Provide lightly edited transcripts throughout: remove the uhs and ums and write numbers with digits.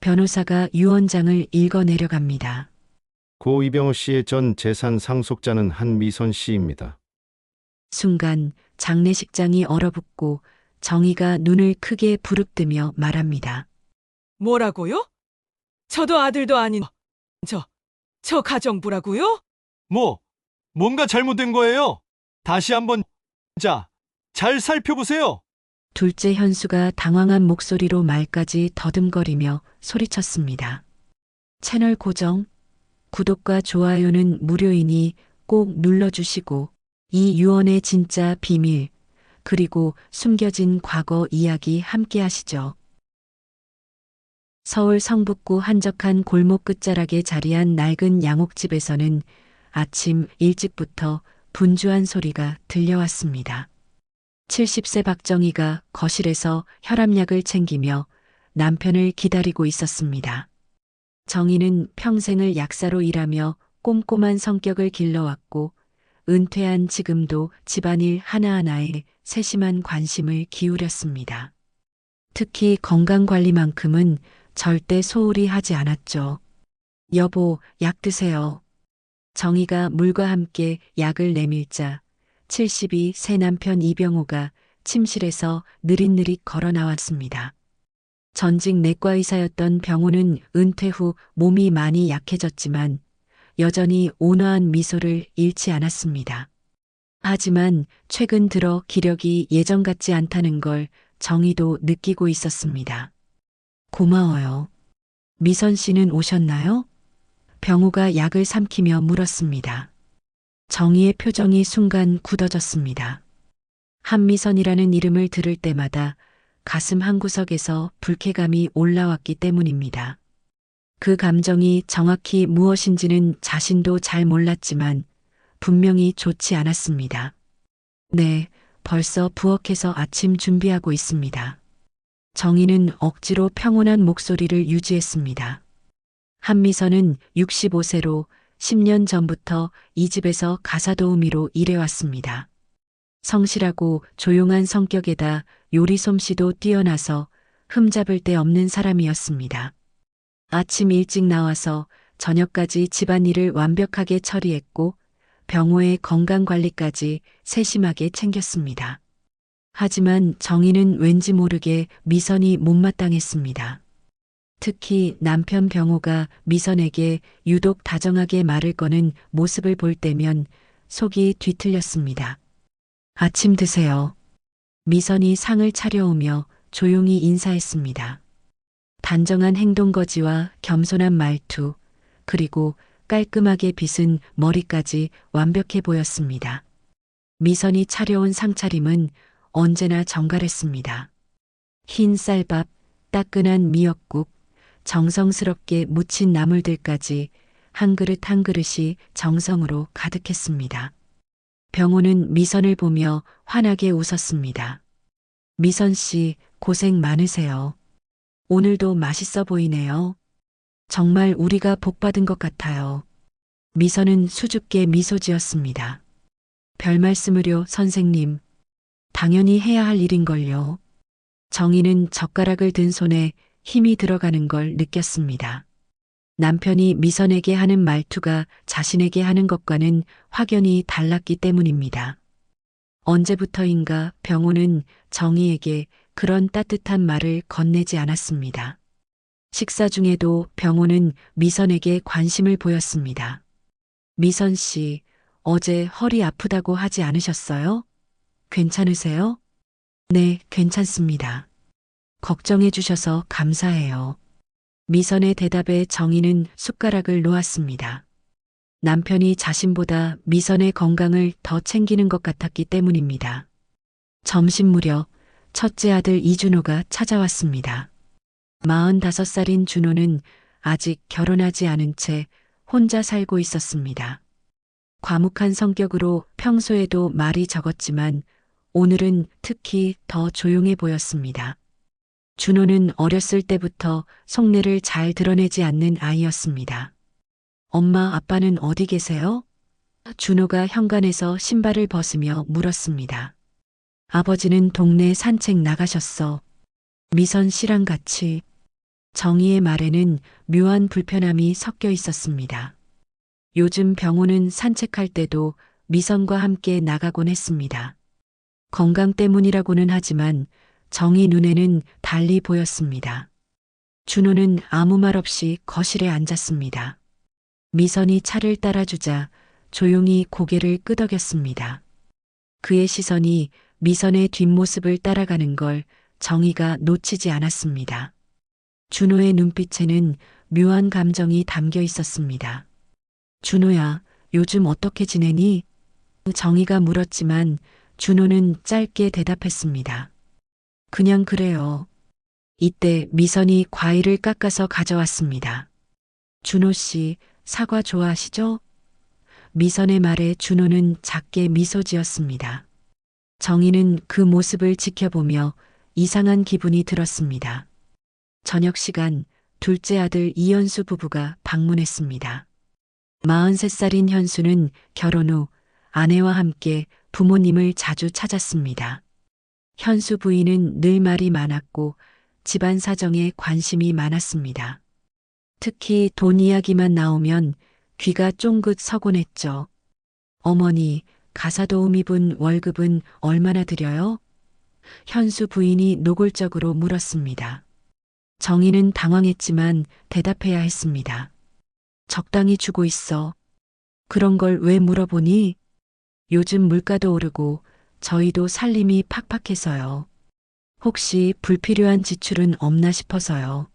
변호사가 유언장을 읽어 내려갑니다. 고 이병호 씨의 전 재산 상속자는 한미선 씨입니다. 순간 장례식장이 얼어붙고 정희가 눈을 크게 부릅뜨며 말합니다. 뭐라고요? 저도 아들도 아닌 저 가정부라고요? 뭔가 잘못된 거예요. 다시 한번 잘 살펴보세요. 둘째 현수가 당황한 목소리로 말까지 더듬거리며 소리쳤습니다. 채널 고정, 구독과 좋아요는 무료이니 꼭 눌러주시고 이 유언의 진짜 비밀, 그리고 숨겨진 과거 이야기 함께 하시죠. 서울 성북구 한적한 골목 끝자락에 자리한 낡은 양옥집에서는 아침 일찍부터 분주한 소리가 들려왔습니다. 70세 박정희가 거실에서 혈압약을 챙기며 남편을 기다리고 있었습니다. 정희는 평생을 약사로 일하며 꼼꼼한 성격을 길러왔고 은퇴한 지금도 집안일 하나하나에 세심한 관심을 기울였습니다. 특히 건강관리만큼은 절대 소홀히 하지 않았죠. 여보, 약 드세요. 정희가 물과 함께 약을 내밀자 72 새 남편 이병호가 침실에서 느릿느릿 걸어 나왔습니다. 전직 내과 의사였던 병호는 은퇴 후 몸이 많이 약해졌지만 여전히 온화한 미소를 잃지 않았습니다. 하지만 최근 들어 기력이 예전 같지 않다는 걸 정희도 느끼고 있었습니다. 고마워요. 미선 씨는 오셨나요? 병호가 약을 삼키며 물었습니다. 정희의 표정이 순간 굳어졌습니다. 한미선이라는 이름을 들을 때마다 가슴 한구석에서 불쾌감이 올라왔기 때문입니다. 그 감정이 정확히 무엇인지는 자신도 잘 몰랐지만 분명히 좋지 않았습니다. 네, 벌써 부엌에서 아침 준비하고 있습니다. 정희는 억지로 평온한 목소리를 유지했습니다. 한미선은 65세로 10년 전부터 이 집에서 가사도우미로 일해왔습니다. 성실하고 조용한 성격에다 요리 솜씨도 뛰어나서 흠잡을 데 없는 사람이었습니다. 아침 일찍 나와서 저녁까지 집안일을 완벽하게 처리했고 병호의 건강관리까지 세심하게 챙겼습니다. 하지만 정희는 왠지 모르게 미선이 못마땅했습니다. 특히 남편 병호가 미선에게 유독 다정하게 말을 거는 모습을 볼 때면 속이 뒤틀렸습니다. 아침 드세요. 미선이 상을 차려오며 조용히 인사했습니다. 단정한 행동거지와 겸손한 말투, 그리고 깔끔하게 빗은 머리까지 완벽해 보였습니다. 미선이 차려온 상차림은 언제나 정갈했습니다. 흰 쌀밥, 따끈한 미역국, 정성스럽게 무친 나물들까지 한 그릇 한 그릇이 정성으로 가득했습니다. 병호는 미선을 보며 환하게 웃었습니다. 미선 씨, 고생 많으세요. 오늘도 맛있어 보이네요. 정말 우리가 복받은 것 같아요. 미선은 수줍게 미소 지었습니다. 별 말씀을요, 선생님. 당연히 해야 할 일인걸요. 정희는 젓가락을 든 손에 힘이 들어가는 걸 느꼈습니다. 남편이 미선에게 하는 말투가 자신에게 하는 것과는 확연히 달랐기 때문입니다. 언제부터인가 병호는 정희에게 그런 따뜻한 말을 건네지 않았습니다. 식사 중에도 병호는 미선에게 관심을 보였습니다. 미선 씨, 어제 허리 아프다고 하지 않으셨어요? 괜찮으세요? 네, 괜찮습니다. 걱정해 주셔서 감사해요. 미선의 대답에 정희는 숟가락을 놓았습니다. 남편이 자신보다 미선의 건강을 더 챙기는 것 같았기 때문입니다. 점심 무렵 첫째 아들 이준호가 찾아왔습니다. 45살인 준호는 아직 결혼하지 않은 채 혼자 살고 있었습니다. 과묵한 성격으로 평소에도 말이 적었지만 오늘은 특히 더 조용해 보였습니다. 준호는 어렸을 때부터 속내를 잘 드러내지 않는 아이였습니다. 엄마, 아빠는 어디 계세요? 준호가 현관에서 신발을 벗으며 물었습니다. 아버지는 동네 산책 나가셨어. 미선 씨랑 같이. 정희의 말에는 묘한 불편함이 섞여 있었습니다. 요즘 병호는 산책할 때도 미선과 함께 나가곤 했습니다. 건강 때문이라고는 하지만 정희 눈에는 달리 보였습니다. 준호는 아무 말 없이 거실에 앉았습니다. 미선이 차를 따라주자 조용히 고개를 끄덕였습니다. 그의 시선이 미선의 뒷모습을 따라가는 걸 정희가 놓치지 않았습니다. 준호의 눈빛에는 묘한 감정이 담겨 있었습니다. 준호야, 요즘 어떻게 지내니? 정희가 물었지만 준호는 짧게 대답했습니다. 그냥 그래요. 이때 미선이 과일을 깎아서 가져왔습니다. 준호 씨, 사과 좋아하시죠? 미선의 말에 준호는 작게 미소 지었습니다. 정희는 그 모습을 지켜보며 이상한 기분이 들었습니다. 저녁 시간 둘째 아들 이현수 부부가 방문했습니다. 43살인 현수는 결혼 후 아내와 함께 부모님을 자주 찾았습니다. 현수 부인은 늘 말이 많았고 집안 사정에 관심이 많았습니다. 특히 돈 이야기만 나오면 귀가 쫑긋 서곤 했죠. 어머니, 가사도우미분 월급은 얼마나 드려요? 현수 부인이 노골적으로 물었습니다. 정희는 당황했지만 대답해야 했습니다. 적당히 주고 있어. 그런 걸 왜 물어보니? 요즘 물가도 오르고 저희도 살림이 팍팍해서요. 혹시 불필요한 지출은 없나 싶어서요.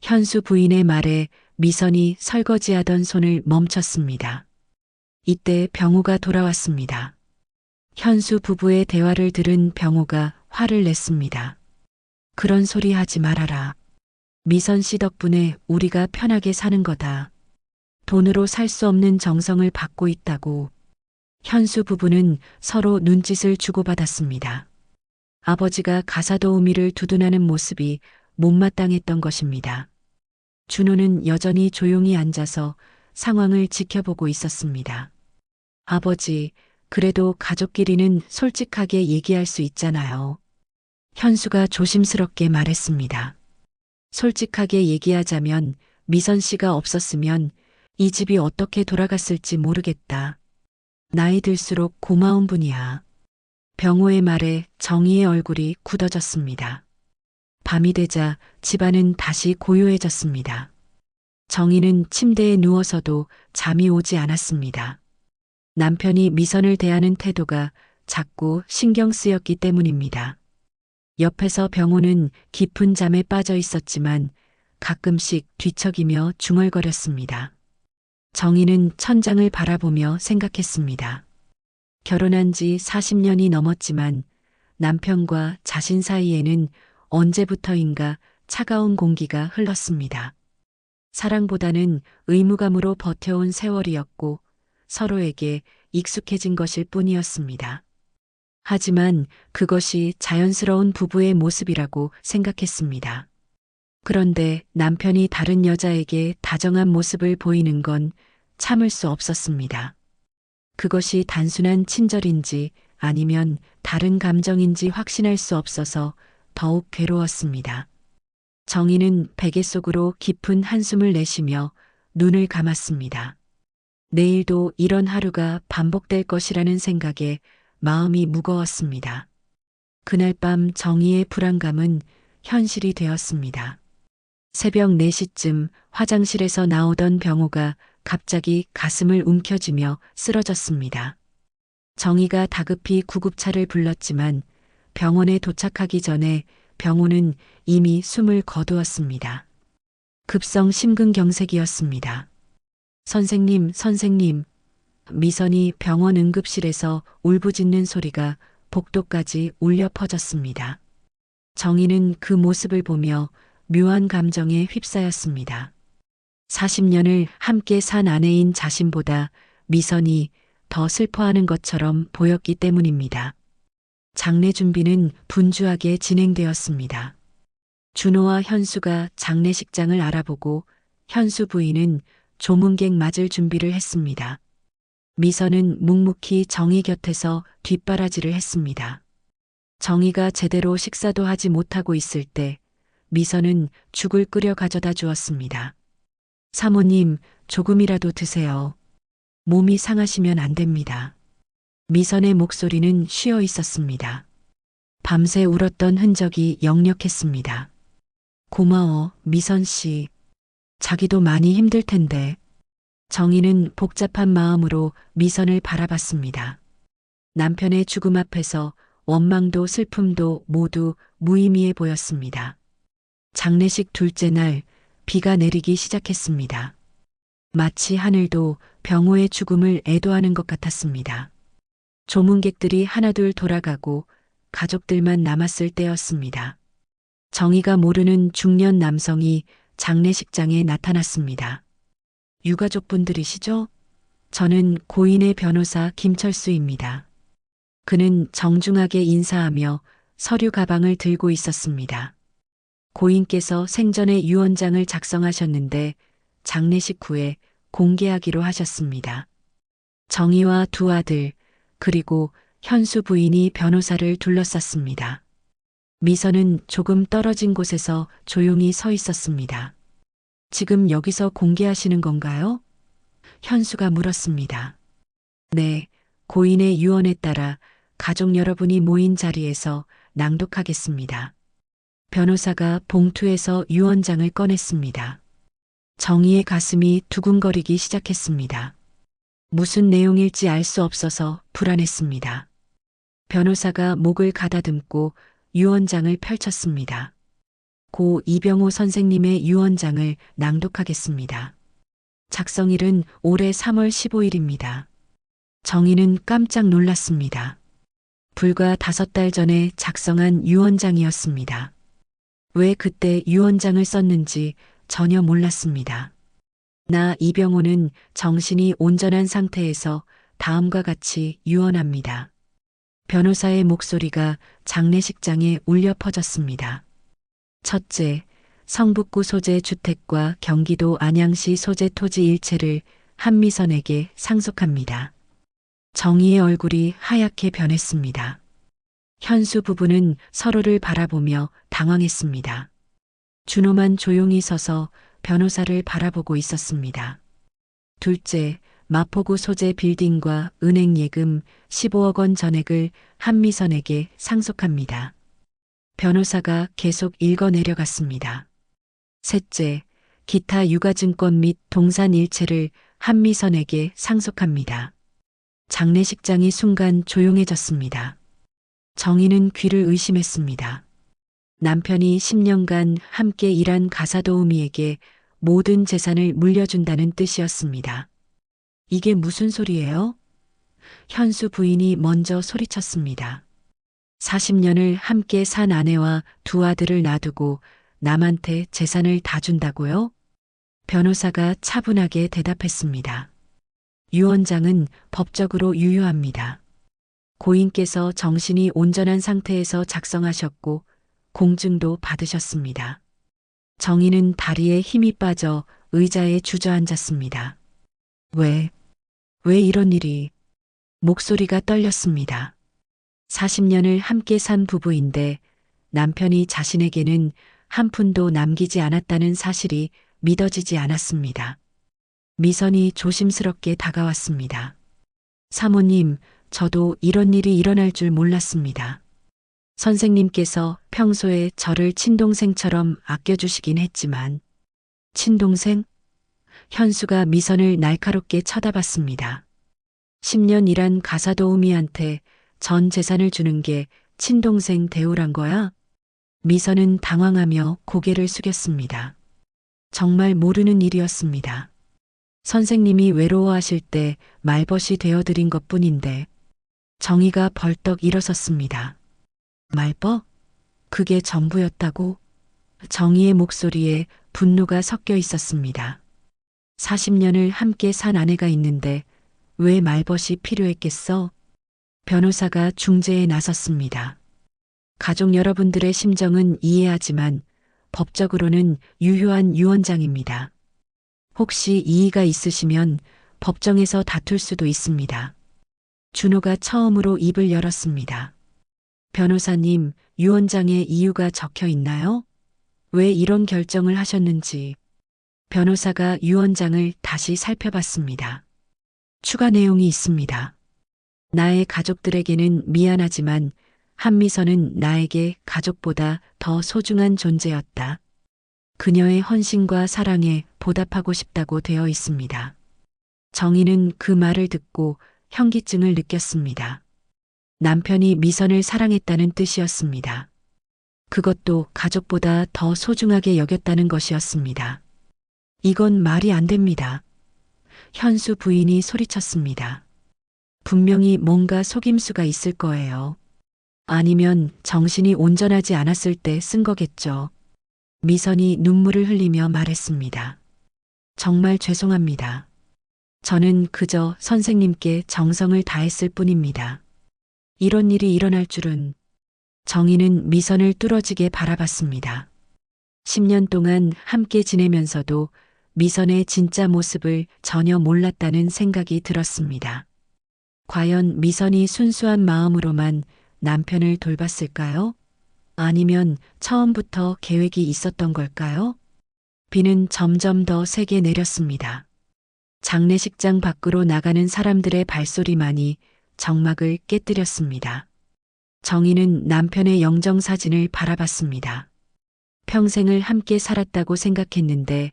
현수 부인의 말에 미선이 설거지하던 손을 멈췄습니다. 이때 병우가 돌아왔습니다. 현수 부부의 대화를 들은 병우가 화를 냈습니다. 그런 소리 하지 말아라. 미선 씨 덕분에 우리가 편하게 사는 거다. 돈으로 살 수 없는 정성을 받고 있다고. 현수 부부는 서로 눈짓을 주고받았습니다. 아버지가 가사도우미를 두둔하는 모습이 못마땅했던 것입니다. 준호는 여전히 조용히 앉아서 상황을 지켜보고 있었습니다. 아버지, 그래도 가족끼리는 솔직하게 얘기할 수 있잖아요. 현수가 조심스럽게 말했습니다. 솔직하게 얘기하자면 미선 씨가 없었으면 이 집이 어떻게 돌아갔을지 모르겠다. 나이 들수록 고마운 분이야. 병호의 말에 정희의 얼굴이 굳어졌습니다. 밤이 되자 집안은 다시 고요해졌습니다. 정희는 침대에 누워서도 잠이 오지 않았습니다. 남편이 미선을 대하는 태도가 자꾸 신경 쓰였기 때문입니다. 옆에서 병호는 깊은 잠에 빠져 있었지만 가끔씩 뒤척이며 중얼거렸습니다. 정희는 천장을 바라보며 생각했습니다. 결혼한 지 40년이 넘었지만 남편과 자신 사이에는 언제부터인가 차가운 공기가 흘렀습니다. 사랑보다는 의무감으로 버텨온 세월이었고 서로에게 익숙해진 것일 뿐이었습니다. 하지만 그것이 자연스러운 부부의 모습이라고 생각했습니다. 그런데 남편이 다른 여자에게 다정한 모습을 보이는 건 참을 수 없었습니다. 그것이 단순한 친절인지 아니면 다른 감정인지 확신할 수 없어서 더욱 괴로웠습니다. 정희는 베개 속으로 깊은 한숨을 내쉬며 눈을 감았습니다. 내일도 이런 하루가 반복될 것이라는 생각에 마음이 무거웠습니다. 그날 밤 정희의 불안감은 현실이 되었습니다. 새벽 4시쯤 화장실에서 나오던 병호가 갑자기 가슴을 움켜쥐며 쓰러졌습니다. 정희가 다급히 구급차를 불렀지만 병원에 도착하기 전에 병호는 이미 숨을 거두었습니다. 급성 심근경색이었습니다. 선생님. 미선이 병원 응급실에서 울부짖는 소리가 복도까지 울려 퍼졌습니다. 정희는 그 모습을 보며 묘한 감정에 휩싸였습니다. 40년을 함께 산 아내인 자신보다 미선이 더 슬퍼하는 것처럼 보였기 때문입니다. 장례 준비는 분주하게 진행되었습니다. 준호와 현수가 장례식장을 알아보고 현수 부인은 조문객 맞을 준비를 했습니다. 미선은 묵묵히 정희 곁에서 뒷바라지를 했습니다. 정희가 제대로 식사도 하지 못하고 있을 때 미선은 죽을 끓여 가져다 주었습니다. 사모님, 조금이라도 드세요. 몸이 상하시면 안 됩니다. 미선의 목소리는 쉬어 있었습니다. 밤새 울었던 흔적이 역력했습니다. 고마워, 미선 씨. 자기도 많이 힘들 텐데. 정희는 복잡한 마음으로 미선을 바라봤습니다. 남편의 죽음 앞에서 원망도 슬픔도 모두 무의미해 보였습니다. 장례식 둘째 날 비가 내리기 시작했습니다. 마치 하늘도 병호의 죽음을 애도하는 것 같았습니다. 조문객들이 하나둘 돌아가고 가족들만 남았을 때였습니다. 정희가 모르는 중년 남성이 장례식장에 나타났습니다. 유가족분들이시죠? 저는 고인의 변호사 김철수입니다. 그는 정중하게 인사하며 서류 가방을 들고 있었습니다. 고인께서 생전에 유언장을 작성하셨는데 장례식 후에 공개하기로 하셨습니다. 정희와 두 아들, 그리고 현수 부인이 변호사를 둘러쌌습니다. 미선은 조금 떨어진 곳에서 조용히 서 있었습니다. 지금 여기서 공개하시는 건가요? 현수가 물었습니다. 네, 고인의 유언에 따라 가족 여러분이 모인 자리에서 낭독하겠습니다. 변호사가 봉투에서 유언장을 꺼냈습니다. 정희의 가슴이 두근거리기 시작했습니다. 무슨 내용일지 알 수 없어서 불안했습니다. 변호사가 목을 가다듬고 유언장을 펼쳤습니다. 고 이병호 선생님의 유언장을 낭독하겠습니다. 작성일은 올해 3월 15일입니다. 정희는 깜짝 놀랐습니다. 불과 5달 전에 작성한 유언장이었습니다. 왜 그때 유언장을 썼는지 전혀 몰랐습니다. 나 이병호는 정신이 온전한 상태에서 다음과 같이 유언합니다. 변호사의 목소리가 장례식장에 울려 퍼졌습니다. 첫째, 성북구 소재 주택과 경기도 안양시 소재 토지 일체를 한미선에게 상속합니다. 정희의 얼굴이 하얗게 변했습니다. 현수 부부는 서로를 바라보며 당황했습니다. 준호만 조용히 서서 변호사를 바라보고 있었습니다. 둘째, 마포구 소재 빌딩과 은행 예금 15억 원 전액을 한미선에게 상속합니다. 변호사가 계속 읽어 내려갔습니다. 셋째, 기타 유가증권 및 동산 일체를 한미선에게 상속합니다. 장례식장이 순간 조용해졌습니다. 정희는 귀를 의심했습니다. 남편이 10년간 함께 일한 가사도우미에게 모든 재산을 물려준다는 뜻이었습니다. 이게 무슨 소리예요? 현수 부인이 먼저 소리쳤습니다. 40년을 함께 산 아내와 두 아들을 놔두고 남한테 재산을 다 준다고요? 변호사가 차분하게 대답했습니다. 유언장은 법적으로 유효합니다. 고인께서 정신이 온전한 상태에서 작성하셨고 공증도 받으셨습니다. 정희는 다리에 힘이 빠져 의자에 주저앉았습니다. 왜 이런 일이? 목소리가 떨렸습니다. 40년을 함께 산 부부인데 남편이 자신에게는 한 푼도 남기지 않았다는 사실이 믿어지지 않았습니다. 미선이 조심스럽게 다가왔습니다. 사모님, 저도 이런 일이 일어날 줄 몰랐습니다. 선생님께서 평소에 저를 친동생처럼 아껴주시긴 했지만, 친동생? 현수가 미선을 날카롭게 쳐다봤습니다. 10년 일한 가사도우미한테 전 재산을 주는 게 친동생 대우란 거야? 미선은 당황하며 고개를 숙였습니다. 정말 모르는 일이었습니다. 선생님이 외로워하실 때 말벗이 되어드린 것뿐인데 정희가 벌떡 일어섰습니다. 말벗? 그게 전부였다고? 정희의 목소리에 분노가 섞여 있었습니다. 40년을 함께 산 아내가 있는데 왜 말벗이 필요했겠어? 변호사가 중재에 나섰습니다. 가족 여러분들의 심정은 이해하지만 법적으로는 유효한 유언장입니다. 혹시 이의가 있으시면 법정에서 다툴 수도 있습니다. 준호가 처음으로 입을 열었습니다. 변호사님, 유언장에 이유가 적혀 있나요? 왜 이런 결정을 하셨는지 변호사가 유언장을 다시 살펴봤습니다. 추가 내용이 있습니다. 나의 가족들에게는 미안하지만 한미선은 나에게 가족보다 더 소중한 존재였다. 그녀의 헌신과 사랑에 보답하고 싶다고 되어 있습니다. 정희는 그 말을 듣고 현기증을 느꼈습니다. 남편이 미선을 사랑했다는 뜻이었습니다. 그것도 가족보다 더 소중하게 여겼다는 것이었습니다. 이건 말이 안 됩니다. 현수 부인이 소리쳤습니다. 분명히 뭔가 속임수가 있을 거예요. 아니면 정신이 온전하지 않았을 때 쓴 거겠죠. 미선이 눈물을 흘리며 말했습니다. 정말 죄송합니다. 저는 그저 선생님께 정성을 다했을 뿐입니다. 이런 일이 일어날 줄은. 정희는 미선을 뚫어지게 바라봤습니다. 10년 동안 함께 지내면서도 미선의 진짜 모습을 전혀 몰랐다는 생각이 들었습니다. 과연 미선이 순수한 마음으로만 남편을 돌봤을까요? 아니면 처음부터 계획이 있었던 걸까요? 비는 점점 더 세게 내렸습니다. 장례식장 밖으로 나가는 사람들의 발소리만이 정막을 깨뜨렸습니다. 정희는 남편의 영정사진을 바라봤습니다. 평생을 함께 살았다고 생각했는데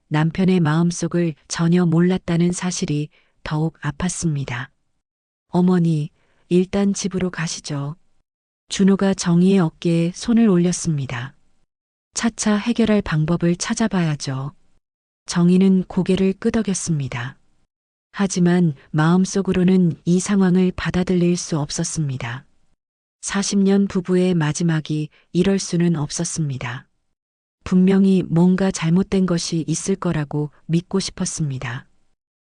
남편의 마음속을 전혀 몰랐다는 사실이 더욱 아팠습니다. 어머니, 일단 집으로 가시죠. 준호가 정희의 어깨에 손을 올렸습니다. 차차 해결할 방법을 찾아봐야죠. 정희는 고개를 끄덕였습니다. 하지만 마음속으로는 이 상황을 받아들일 수 없었습니다. 40년 부부의 마지막이 이럴 수는 없었습니다. 분명히 뭔가 잘못된 것이 있을 거라고 믿고 싶었습니다.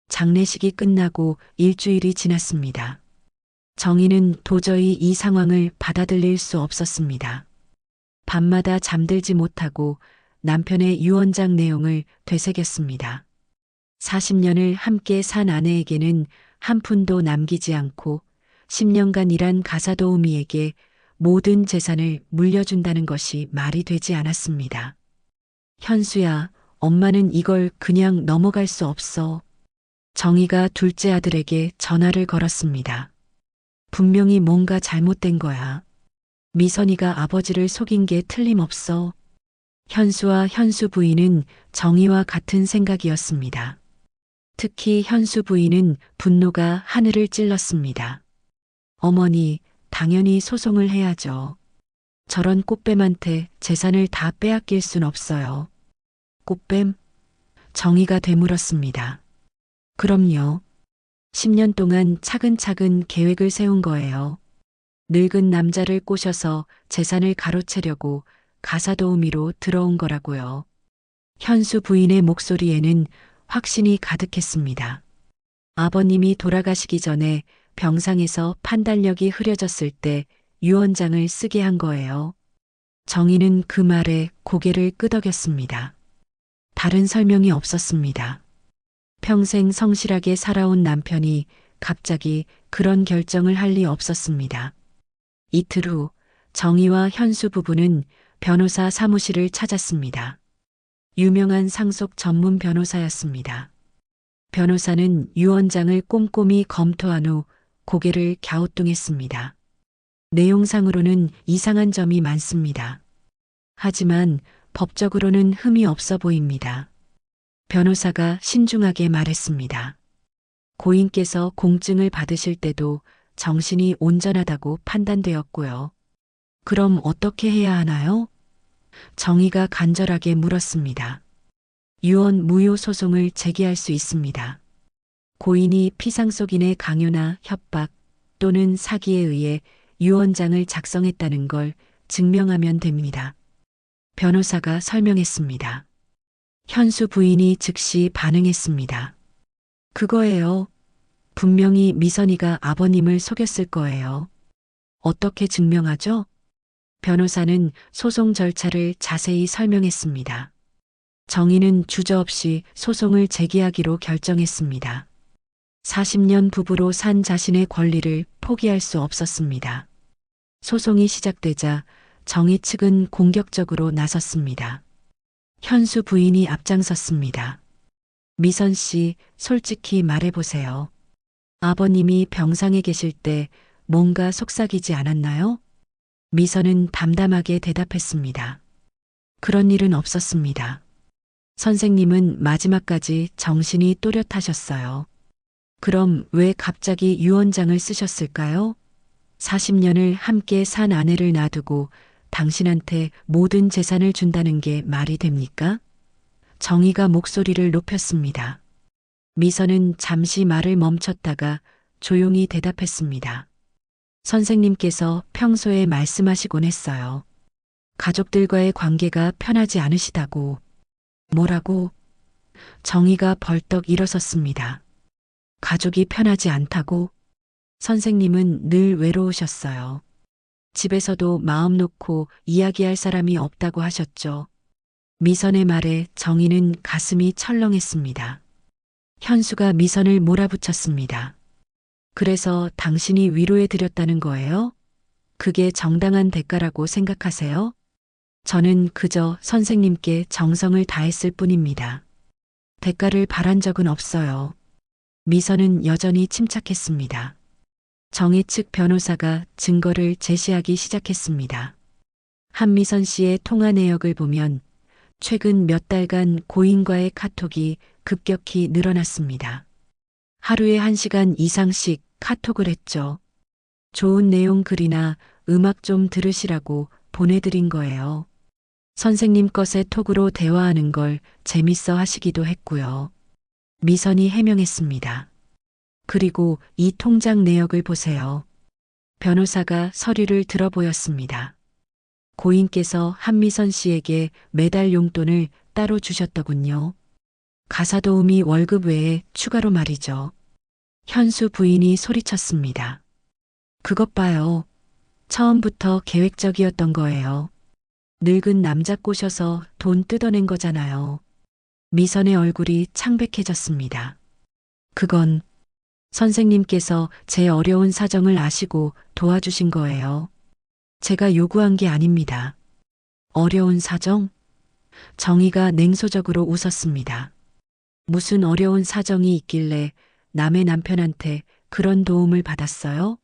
장례식이 끝나고 일주일이 지났습니다. 정희는 도저히 이 상황을 받아들일 수 없었습니다. 밤마다 잠들지 못하고 남편의 유언장 내용을 되새겼습니다. 40년을 함께 산 아내에게는 한 푼도 남기지 않고 10년간 일한 가사도우미에게 모든 재산을 물려준다는 것이 말이 되지 않았습니다. 현수야, 엄마는 이걸 그냥 넘어갈 수 없어. 정희가 둘째 아들에게 전화를 걸었습니다. 분명히 뭔가 잘못된 거야. 미선이가 아버지를 속인 게 틀림없어. 현수와 현수 부인은 정희와 같은 생각이었습니다. 특히 현수 부인은 분노가 하늘을 찔렀습니다. 어머니, 당연히 소송을 해야죠. 저런 꽃뱀한테 재산을 다 빼앗길 순 없어요. 꽃뱀? 정희가 되물었습니다. 그럼요. 10년 동안 차근차근 계획을 세운 거예요. 늙은 남자를 꼬셔서 재산을 가로채려고 가사도우미로 들어온 거라고요. 현수 부인의 목소리에는 확신이 가득했습니다. 아버님이 돌아가시기 전에 병상에서 판단력이 흐려졌을 때 유언장을 쓰게 한 거예요. 정희는 그 말에 고개를 끄덕였습니다. 다른 설명이 없었습니다. 평생 성실하게 살아온 남편이 갑자기 그런 결정을 할 리 없었습니다. 이틀 후 정희와 현수 부부는 변호사 사무실을 찾았습니다. 유명한 상속 전문 변호사였습니다. 변호사는 유언장을 꼼꼼히 검토한 후 고개를 갸우뚱했습니다. 내용상으로는 이상한 점이 많습니다. 하지만 법적으로는 흠이 없어 보입니다. 변호사가 신중하게 말했습니다. 고인께서 공증을 받으실 때도 정신이 온전하다고 판단되었고요. 그럼 어떻게 해야 하나요? 정희가 간절하게 물었습니다. 유언 무효 소송을 제기할 수 있습니다. 고인이 피상속인의 강요나 협박 또는 사기에 의해 유언장을 작성했다는 걸 증명하면 됩니다. 변호사가 설명했습니다. 현수 부인이 즉시 반응했습니다. 그거예요. 분명히 미선이가 아버님을 속였을 거예요. 어떻게 증명하죠? 변호사는 소송 절차를 자세히 설명했습니다. 정희는 주저없이 소송을 제기하기로 결정했습니다. 40년 부부로 산 자신의 권리를 포기할 수 없었습니다. 소송이 시작되자 정희 측은 공격적으로 나섰습니다. 현수 부인이 앞장섰습니다. 미선 씨, 솔직히 말해보세요. 아버님이 병상에 계실 때 뭔가 속삭이지 않았나요? 미선은 담담하게 대답했습니다. 그런 일은 없었습니다. 선생님은 마지막까지 정신이 또렷하셨어요. 그럼 왜 갑자기 유언장을 쓰셨을까요? 40년을 함께 산 아내를 놔두고 당신한테 모든 재산을 준다는 게 말이 됩니까? 정희가 목소리를 높였습니다. 미선은 잠시 말을 멈췄다가 조용히 대답했습니다. 선생님께서 평소에 말씀하시곤 했어요. 가족들과의 관계가 편하지 않으시다고. 뭐라고? 정희가 벌떡 일어섰습니다. 가족이 편하지 않다고? 선생님은 늘 외로우셨어요. 집에서도 마음 놓고 이야기할 사람이 없다고 하셨죠. 미선의 말에 정희는 가슴이 철렁했습니다. 현수가 미선을 몰아붙였습니다. 그래서 당신이 위로해 드렸다는 거예요? 그게 정당한 대가라고 생각하세요? 저는 그저 선생님께 정성을 다했을 뿐입니다. 대가를 바란 적은 없어요. 미선은 여전히 침착했습니다. 정희 측 변호사가 증거를 제시하기 시작했습니다. 한미선 씨의 통화 내역을 보면 최근 몇 달간 고인과의 카톡이 급격히 늘어났습니다. 하루에 1시간 이상씩 카톡을 했죠. 좋은 내용 글이나 음악 좀 들으시라고 보내드린 거예요. 선생님 것의 톡으로 대화하는 걸 재밌어 하시기도 했고요. 미선이 해명했습니다. 그리고 이 통장 내역을 보세요. 변호사가 서류를 들어보였습니다. 고인께서 한미선 씨에게 매달 용돈을 따로 주셨더군요. 가사도우미 월급 외에 추가로 말이죠. 현수 부인이 소리쳤습니다. 그것 봐요. 처음부터 계획적이었던 거예요. 늙은 남자 꼬셔서 돈 뜯어낸 거잖아요. 미선의 얼굴이 창백해졌습니다. 그건 선생님께서 제 어려운 사정을 아시고 도와주신 거예요. 제가 요구한 게 아닙니다. 어려운 사정? 정희가 냉소적으로 웃었습니다. 무슨 어려운 사정이 있길래 남의 남편한테 그런 도움을 받았어요?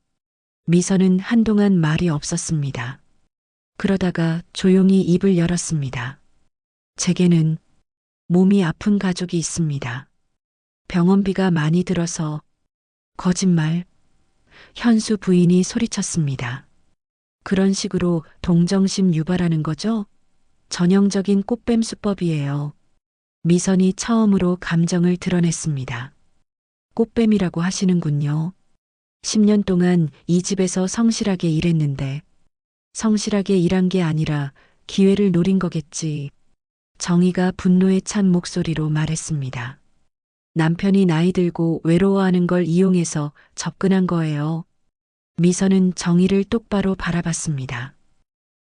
미선은 한동안 말이 없었습니다. 그러다가 조용히 입을 열었습니다. 제게는 몸이 아픈 가족이 있습니다. 병원비가 많이 들어서. 거짓말. 현수 부인이 소리쳤습니다. 그런 식으로 동정심 유발하는 거죠? 전형적인 꽃뱀 수법이에요. 미선이 처음으로 감정을 드러냈습니다. 꽃뱀이라고 하시는군요. 10년 동안 이 집에서 성실하게 일했는데 성실하게 일한 게 아니라 기회를 노린 거겠지. 정희가 분노에 찬 목소리로 말했습니다. 남편이 나이 들고 외로워하는 걸 이용해서 접근한 거예요. 미선은 정희를 똑바로 바라봤습니다.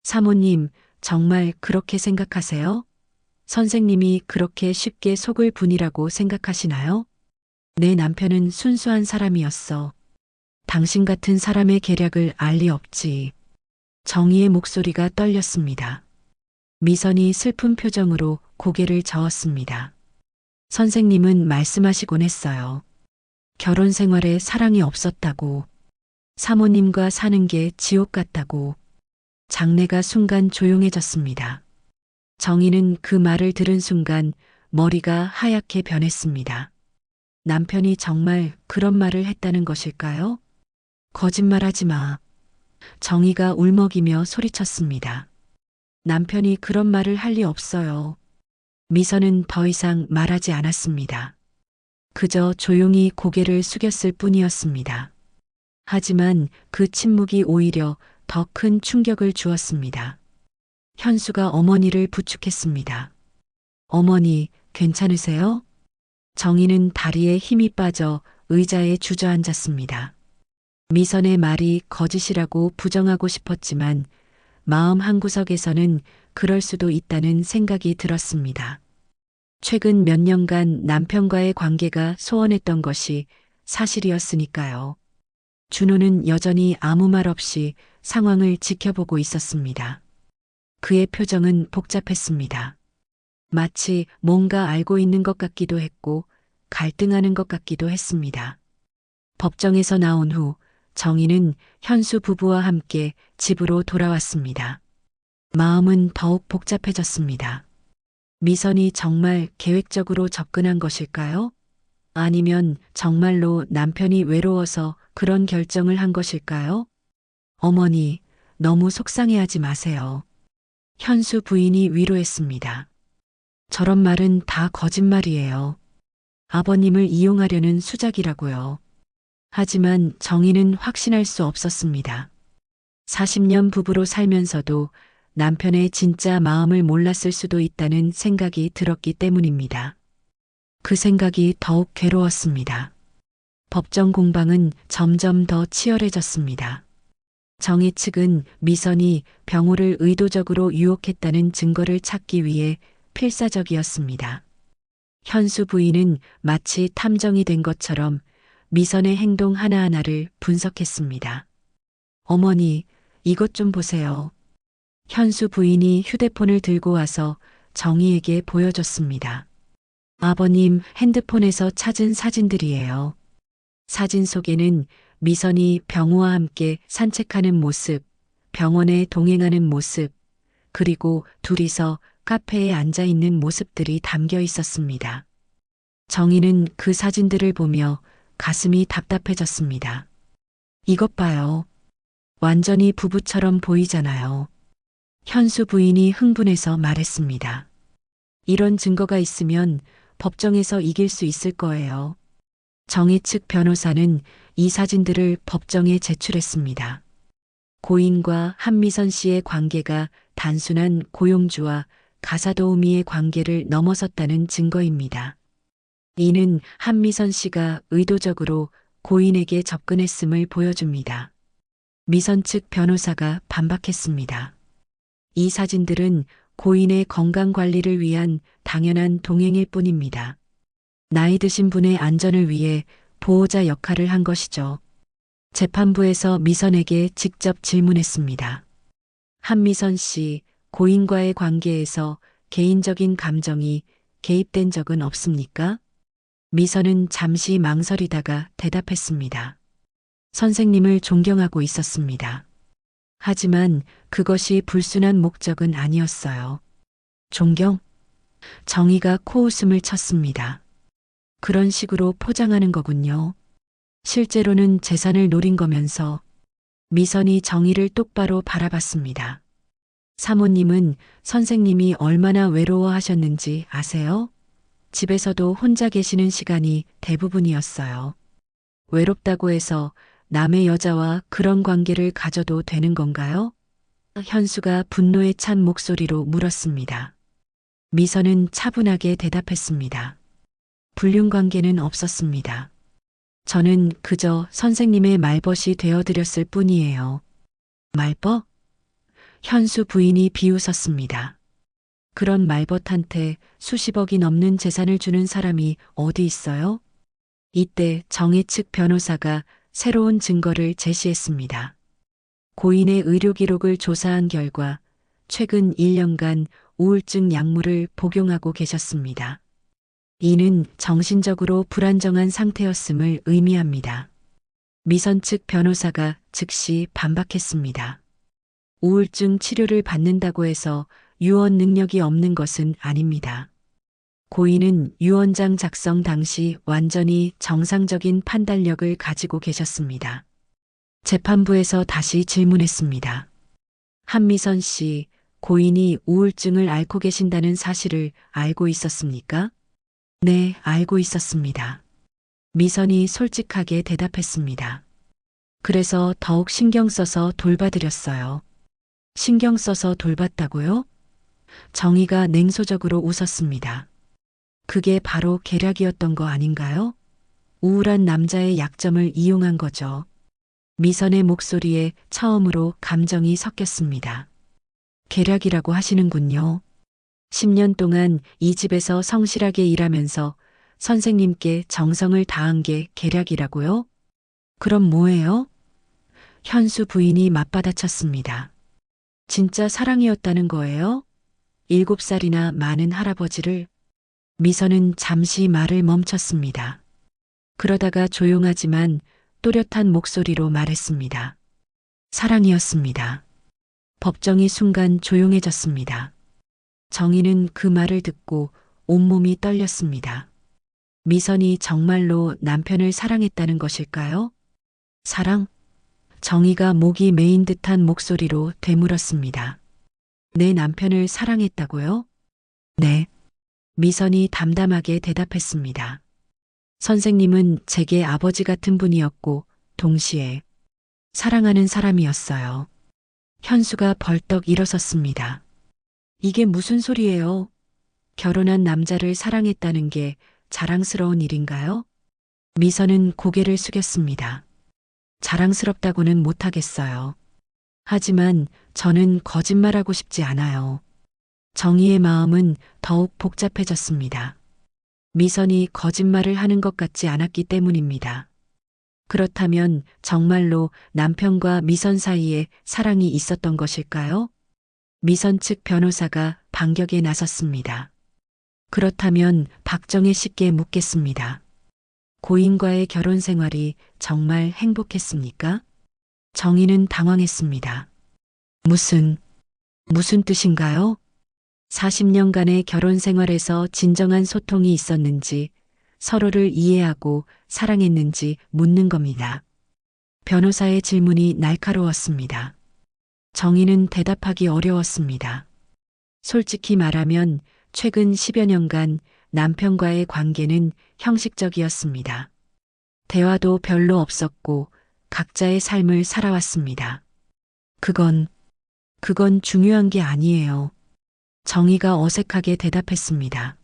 사모님, 정말 그렇게 생각하세요? 선생님이 그렇게 쉽게 속을 분이라고 생각하시나요? 내 남편은 순수한 사람이었어. 당신 같은 사람의 계략을 알 리 없지. 정희의 목소리가 떨렸습니다. 미선이 슬픈 표정으로 고개를 저었습니다. 선생님은 말씀하시곤 했어요. 결혼 생활에 사랑이 없었다고. 사모님과 사는 게 지옥 같다고. 장내가 순간 조용해졌습니다. 정희는 그 말을 들은 순간 머리가 하얗게 변했습니다. 남편이 정말 그런 말을 했다는 것일까요? 거짓말하지 마. 정희가 울먹이며 소리쳤습니다. 남편이 그런 말을 할 리 없어요. 미선은 더 이상 말하지 않았습니다. 그저 조용히 고개를 숙였을 뿐이었습니다. 하지만 그 침묵이 오히려 더 큰 충격을 주었습니다. 현수가 어머니를 부축했습니다. 어머니, 괜찮으세요? 정희는 다리에 힘이 빠져 의자에 주저앉았습니다. 미선의 말이 거짓이라고 부정하고 싶었지만 마음 한구석에서는 그럴 수도 있다는 생각이 들었습니다. 최근 몇 년간 남편과의 관계가 소원했던 것이 사실이었으니까요. 준호는 여전히 아무 말 없이 상황을 지켜보고 있었습니다. 그의 표정은 복잡했습니다. 마치 뭔가 알고 있는 것 같기도 했고 갈등하는 것 같기도 했습니다. 법정에서 나온 후 정희는 현수 부부와 함께 집으로 돌아왔습니다. 마음은 더욱 복잡해졌습니다. 미선이 정말 계획적으로 접근한 것일까요? 아니면 정말로 남편이 외로워서 그런 결정을 한 것일까요? 어머니, 너무 속상해하지 마세요. 현수 부인이 위로했습니다. 저런 말은 다 거짓말이에요. 아버님을 이용하려는 수작이라고요. 하지만 정희는 확신할 수 없었습니다. 40년 부부로 살면서도 남편의 진짜 마음을 몰랐을 수도 있다는 생각이 들었기 때문입니다. 그 생각이 더욱 괴로웠습니다. 법정 공방은 점점 더 치열해졌습니다. 정희 측은 미선이 병우를 의도적으로 유혹했다는 증거를 찾기 위해 필사적이었습니다. 현수 부인은 마치 탐정이 된 것처럼 미선의 행동 하나하나를 분석했습니다. 어머니, 이것 좀 보세요. 현수 부인이 휴대폰을 들고 와서 정희에게 보여줬습니다. 아버님 핸드폰에서 찾은 사진들이에요. 사진 속에는 미선이 병우와 함께 산책하는 모습, 병원에 동행하는 모습, 그리고 둘이서 카페에 앉아 있는 모습들이 담겨 있었습니다. 정희는 그 사진들을 보며 가슴이 답답해졌습니다. 이것 봐요. 완전히 부부처럼 보이잖아요. 현수 부인이 흥분해서 말했습니다. 이런 증거가 있으면 법정에서 이길 수 있을 거예요. 정희 측 변호사는 이 사진들을 법정에 제출했습니다. 고인과 한미선 씨의 관계가 단순한 고용주와 가사도우미의 관계를 넘어섰다는 증거입니다. 이는 한미선 씨가 의도적으로 고인에게 접근했음을 보여줍니다. 미선 측 변호사가 반박했습니다. 이 사진들은 고인의 건강 관리를 위한 당연한 동행일 뿐입니다. 나이 드신 분의 안전을 위해 보호자 역할을 한 것이죠. 재판부에서 미선에게 직접 질문했습니다. 한미선 씨, 고인과의 관계에서 개인적인 감정이 개입된 적은 없습니까? 미선은 잠시 망설이다가 대답했습니다. 선생님을 존경하고 있었습니다. 하지만 그것이 불순한 목적은 아니었어요. 존경? 정희가 코웃음을 쳤습니다. 그런 식으로 포장하는 거군요. 실제로는 재산을 노린 거면서. 미선이 정희를 똑바로 바라봤습니다. 사모님은 선생님이 얼마나 외로워하셨는지 아세요? 집에서도 혼자 계시는 시간이 대부분이었어요. 외롭다고 해서 남의 여자와 그런 관계를 가져도 되는 건가요? 현수가 분노에 찬 목소리로 물었습니다. 미선은 차분하게 대답했습니다. 불륜 관계는 없었습니다. 저는 그저 선생님의 말벗이 되어드렸을 뿐이에요. 말벗? 현수 부인이 비웃었습니다. 그런 말벗한테 수십억이 넘는 재산을 주는 사람이 어디 있어요? 이때 정희 측 변호사가 새로운 증거를 제시했습니다. 고인의 의료 기록을 조사한 결과 최근 1년간 우울증 약물을 복용하고 계셨습니다. 이는 정신적으로 불안정한 상태였음을 의미합니다. 미선 측 변호사가 즉시 반박했습니다. 우울증 치료를 받는다고 해서 유언 능력이 없는 것은 아닙니다. 고인은 유언장 작성 당시 완전히 정상적인 판단력을 가지고 계셨습니다. 재판부에서 다시 질문했습니다. 한미선 씨, 고인이 우울증을 앓고 계신다는 사실을 알고 있었습니까? 네, 알고 있었습니다. 미선이 솔직하게 대답했습니다. 그래서 더욱 신경 써서 돌봐드렸어요. 신경 써서 돌봤다고요? 정희가 냉소적으로 웃었습니다. 그게 바로 계략이었던 거 아닌가요? 우울한 남자의 약점을 이용한 거죠. 미선의 목소리에 처음으로 감정이 섞였습니다. 계략이라고 하시는군요. 10년 동안 이 집에서 성실하게 일하면서 선생님께 정성을 다한 게 계략이라고요? 그럼 뭐예요? 현수 부인이 맞받아쳤습니다. 진짜 사랑이었다는 거예요? 7살이나 많은 할아버지를. 미선은 잠시 말을 멈췄습니다. 그러다가 조용하지만 또렷한 목소리로 말했습니다. 사랑이었습니다. 법정이 순간 조용해졌습니다. 정희는 그 말을 듣고 온몸이 떨렸습니다. 미선이 정말로 남편을 사랑했다는 것일까요? 사랑? 정희가 목이 메인 듯한 목소리로 되물었습니다. 내 남편을 사랑했다고요? 네. 미선이 담담하게 대답했습니다. 선생님은 제게 아버지 같은 분이었고 동시에 사랑하는 사람이었어요. 현수가 벌떡 일어섰습니다. 이게 무슨 소리예요? 결혼한 남자를 사랑했다는 게 자랑스러운 일인가요? 미선은 고개를 숙였습니다. 자랑스럽다고는 못하겠어요. 하지만 저는 거짓말하고 싶지 않아요. 정희의 마음은 더욱 복잡해졌습니다. 미선이 거짓말을 하는 것 같지 않았기 때문입니다. 그렇다면 정말로 남편과 미선 사이에 사랑이 있었던 것일까요? 미선 측 변호사가 반격에 나섰습니다. 그렇다면 박정혜 씨께 묻겠습니다. 고인과의 결혼 생활이 정말 행복했습니까? 정희는 당황했습니다. 무슨 뜻인가요? 40년간의 결혼 생활에서 진정한 소통이 있었는지, 서로를 이해하고 사랑했는지 묻는 겁니다. 변호사의 질문이 날카로웠습니다. 정희는 대답하기 어려웠습니다. 솔직히 말하면 최근 10여 년간 남편과의 관계는 형식적이었습니다. 대화도 별로 없었고 각자의 삶을 살아왔습니다. 그건 중요한 게 아니에요. 정희가 어색하게 대답했습니다.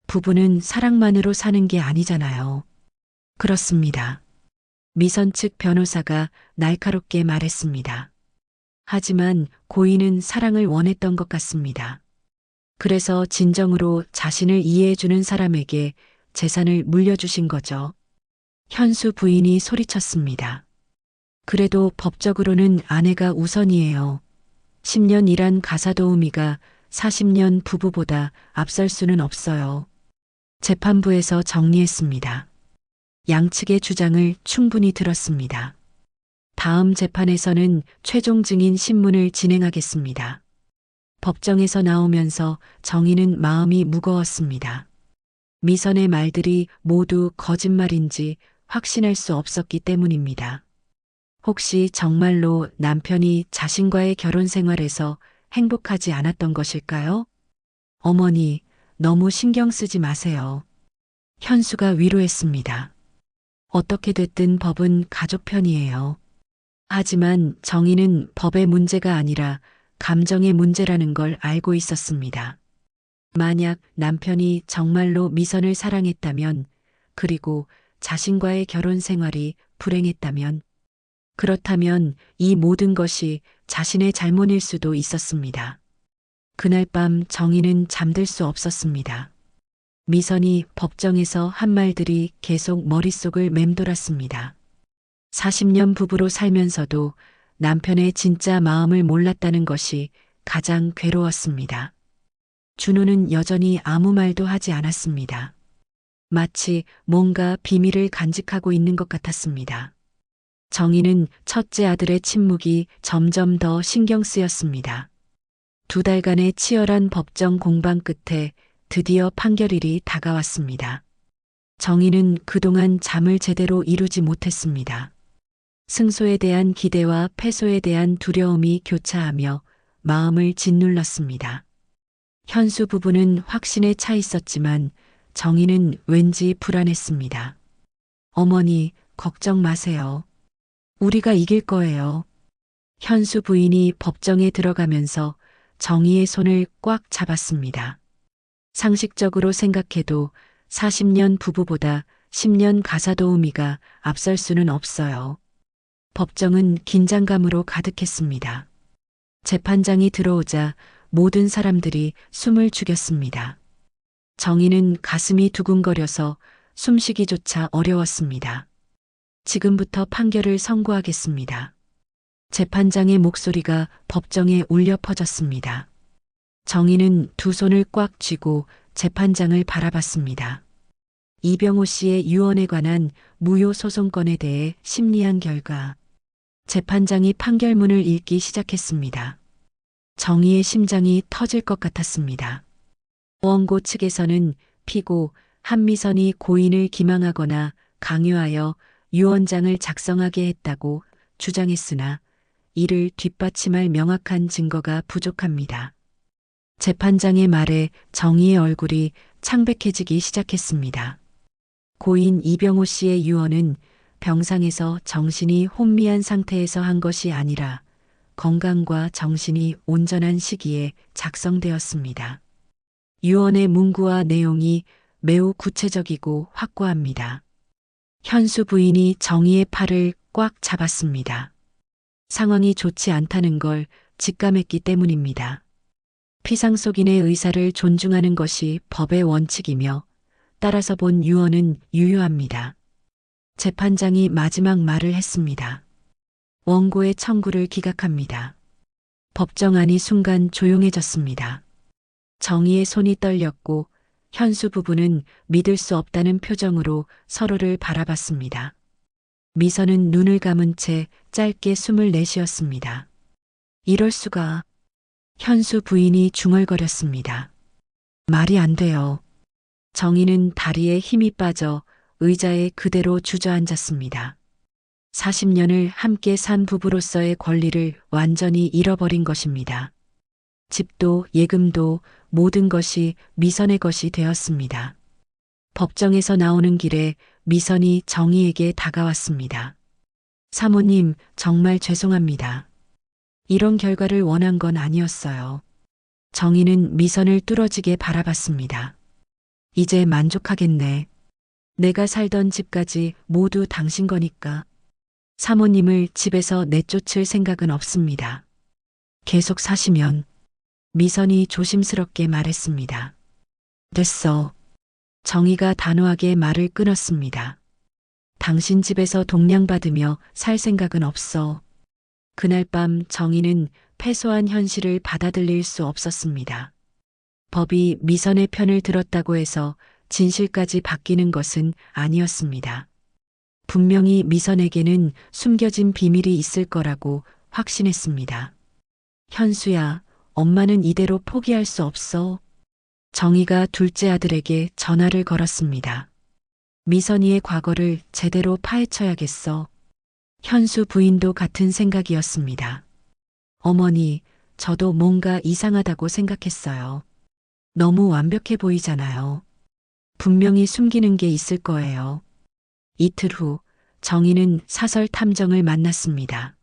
부부는 사랑만으로 사는 게 아니잖아요. 그렇습니다. 미선 측 변호사가 날카롭게 말했습니다. 하지만 고인은 사랑을 원했던 것 같습니다. 그래서 진정으로 자신을 이해해주는 사람에게 재산을 물려주신 거죠. 현수 부인이 소리쳤습니다. 그래도 법적으로는 아내가 우선이에요. 10년 일한 가사도우미가 40년 부부보다 앞설 수는 없어요. 재판부에서 정리했습니다. 양측의 주장을 충분히 들었습니다. 다음 재판에서는 최종 증인 신문을 진행하겠습니다. 법정에서 나오면서 정희는 마음이 무거웠습니다. 미선의 말들이 모두 거짓말인지 확신할 수 없었기 때문입니다. 혹시 정말로 남편이 자신과의 결혼 생활에서 행복하지 않았던 것일까요? 어머니, 너무 신경 쓰지 마세요. 현수가 위로했습니다. 어떻게 됐든 법은 가족 편이에요. 하지만 정희는 법의 문제가 아니라 감정의 문제라는 걸 알고 있었습니다. 만약 남편이 정말로 미선을 사랑했다면, 그리고 자신과의 결혼 생활이 불행했다면, 그렇다면 이 모든 것이 자신의 잘못일 수도 있었습니다. 그날 밤 정희는 잠들 수 없었습니다. 미선이 법정에서 한 말들이 계속 머릿속을 맴돌았습니다. 40년 부부로 살면서도 남편의 진짜 마음을 몰랐다는 것이 가장 괴로웠습니다. 준호는 여전히 아무 말도 하지 않았습니다. 마치 뭔가 비밀을 간직하고 있는 것 같았습니다. 정희는 첫째 아들의 침묵이 점점 더 신경 쓰였습니다. 2달간의 치열한 법정 공방 끝에 드디어 판결일이 다가왔습니다. 정희는 그동안 잠을 제대로 이루지 못했습니다. 승소에 대한 기대와 패소에 대한 두려움이 교차하며 마음을 짓눌렀습니다. 현수 부부는 확신에 차 있었지만 정희는 왠지 불안했습니다. 어머니, 걱정 마세요. 우리가 이길 거예요. 현수 부인이 법정에 들어가면서 정희의 손을 꽉 잡았습니다. 상식적으로 생각해도 40년 부부보다 10년 가사도우미가 앞설 수는 없어요. 법정은 긴장감으로 가득했습니다. 재판장이 들어오자 모든 사람들이 숨을 죽였습니다. 정희는 가슴이 두근거려서 숨쉬기조차 어려웠습니다. 지금부터 판결을 선고하겠습니다. 재판장의 목소리가 법정에 울려 퍼졌습니다. 정희는 두 손을 꽉 쥐고 재판장을 바라봤습니다. 이병호 씨의 유언에 관한 무효 소송건에 대해 심리한 결과 재판장이 판결문을 읽기 시작했습니다. 정희의 심장이 터질 것 같았습니다. 원고 측에서는 피고 한미선이 고인을 기망하거나 강요하여 유언장을 작성하게 했다고 주장했으나 이를 뒷받침할 명확한 증거가 부족합니다. 재판장의 말에 정희의 얼굴이 창백해지기 시작했습니다. 고인 이병호 씨의 유언은 병상에서 정신이 혼미한 상태에서 한 것이 아니라 건강과 정신이 온전한 시기에 작성되었습니다. 유언의 문구와 내용이 매우 구체적이고 확고합니다. 현수 부인이 정희의 팔을 꽉 잡았습니다. 상황이 좋지 않다는 걸 직감했기 때문입니다. 피상속인의 의사를 존중하는 것이 법의 원칙이며 따라서 본 유언은 유효합니다. 재판장이 마지막 말을 했습니다. 원고의 청구를 기각합니다. 법정안이 순간 조용해졌습니다. 정희의 손이 떨렸고 현수 부부는 믿을 수 없다는 표정으로 서로를 바라봤습니다. 미선은 눈을 감은 채 짧게 숨을 내쉬었습니다. 이럴 수가. 현수 부인이 중얼거렸습니다. 말이 안 돼요. 정희는 다리에 힘이 빠져 의자에 그대로 주저앉았습니다. 40년을 함께 산 부부로서의 권리를 완전히 잃어버린 것입니다. 집도 예금도 모든 것이 미선의 것이 되었습니다. 법정에서 나오는 길에 미선이 정희에게 다가왔습니다. 사모님, 정말 죄송합니다. 이런 결과를 원한 건 아니었어요. 정희는 미선을 뚫어지게 바라봤습니다. 이제 만족하겠네. 내가 살던 집까지 모두 당신 거니까. 사모님을 집에서 내쫓을 생각은 없습니다. 계속 사시면. 미선이 조심스럽게 말했습니다. 됐어. 정희가 단호하게 말을 끊었습니다. 당신 집에서 동냥받으며 살 생각은 없어. 그날 밤 정희는 패소한 현실을 받아들일 수 없었습니다. 법이 미선의 편을 들었다고 해서 진실까지 바뀌는 것은 아니었습니다. 분명히 미선에게는 숨겨진 비밀이 있을 거라고 확신했습니다. 현수야, 엄마는 이대로 포기할 수 없어. 정희가 둘째 아들에게 전화를 걸었습니다. 미선이의 과거를 제대로 파헤쳐야겠어. 현수 부인도 같은 생각이었습니다. 어머니, 저도 뭔가 이상하다고 생각했어요. 너무 완벽해 보이잖아요. 분명히 숨기는 게 있을 거예요. 이틀 후 정희는 사설 탐정을 만났습니다.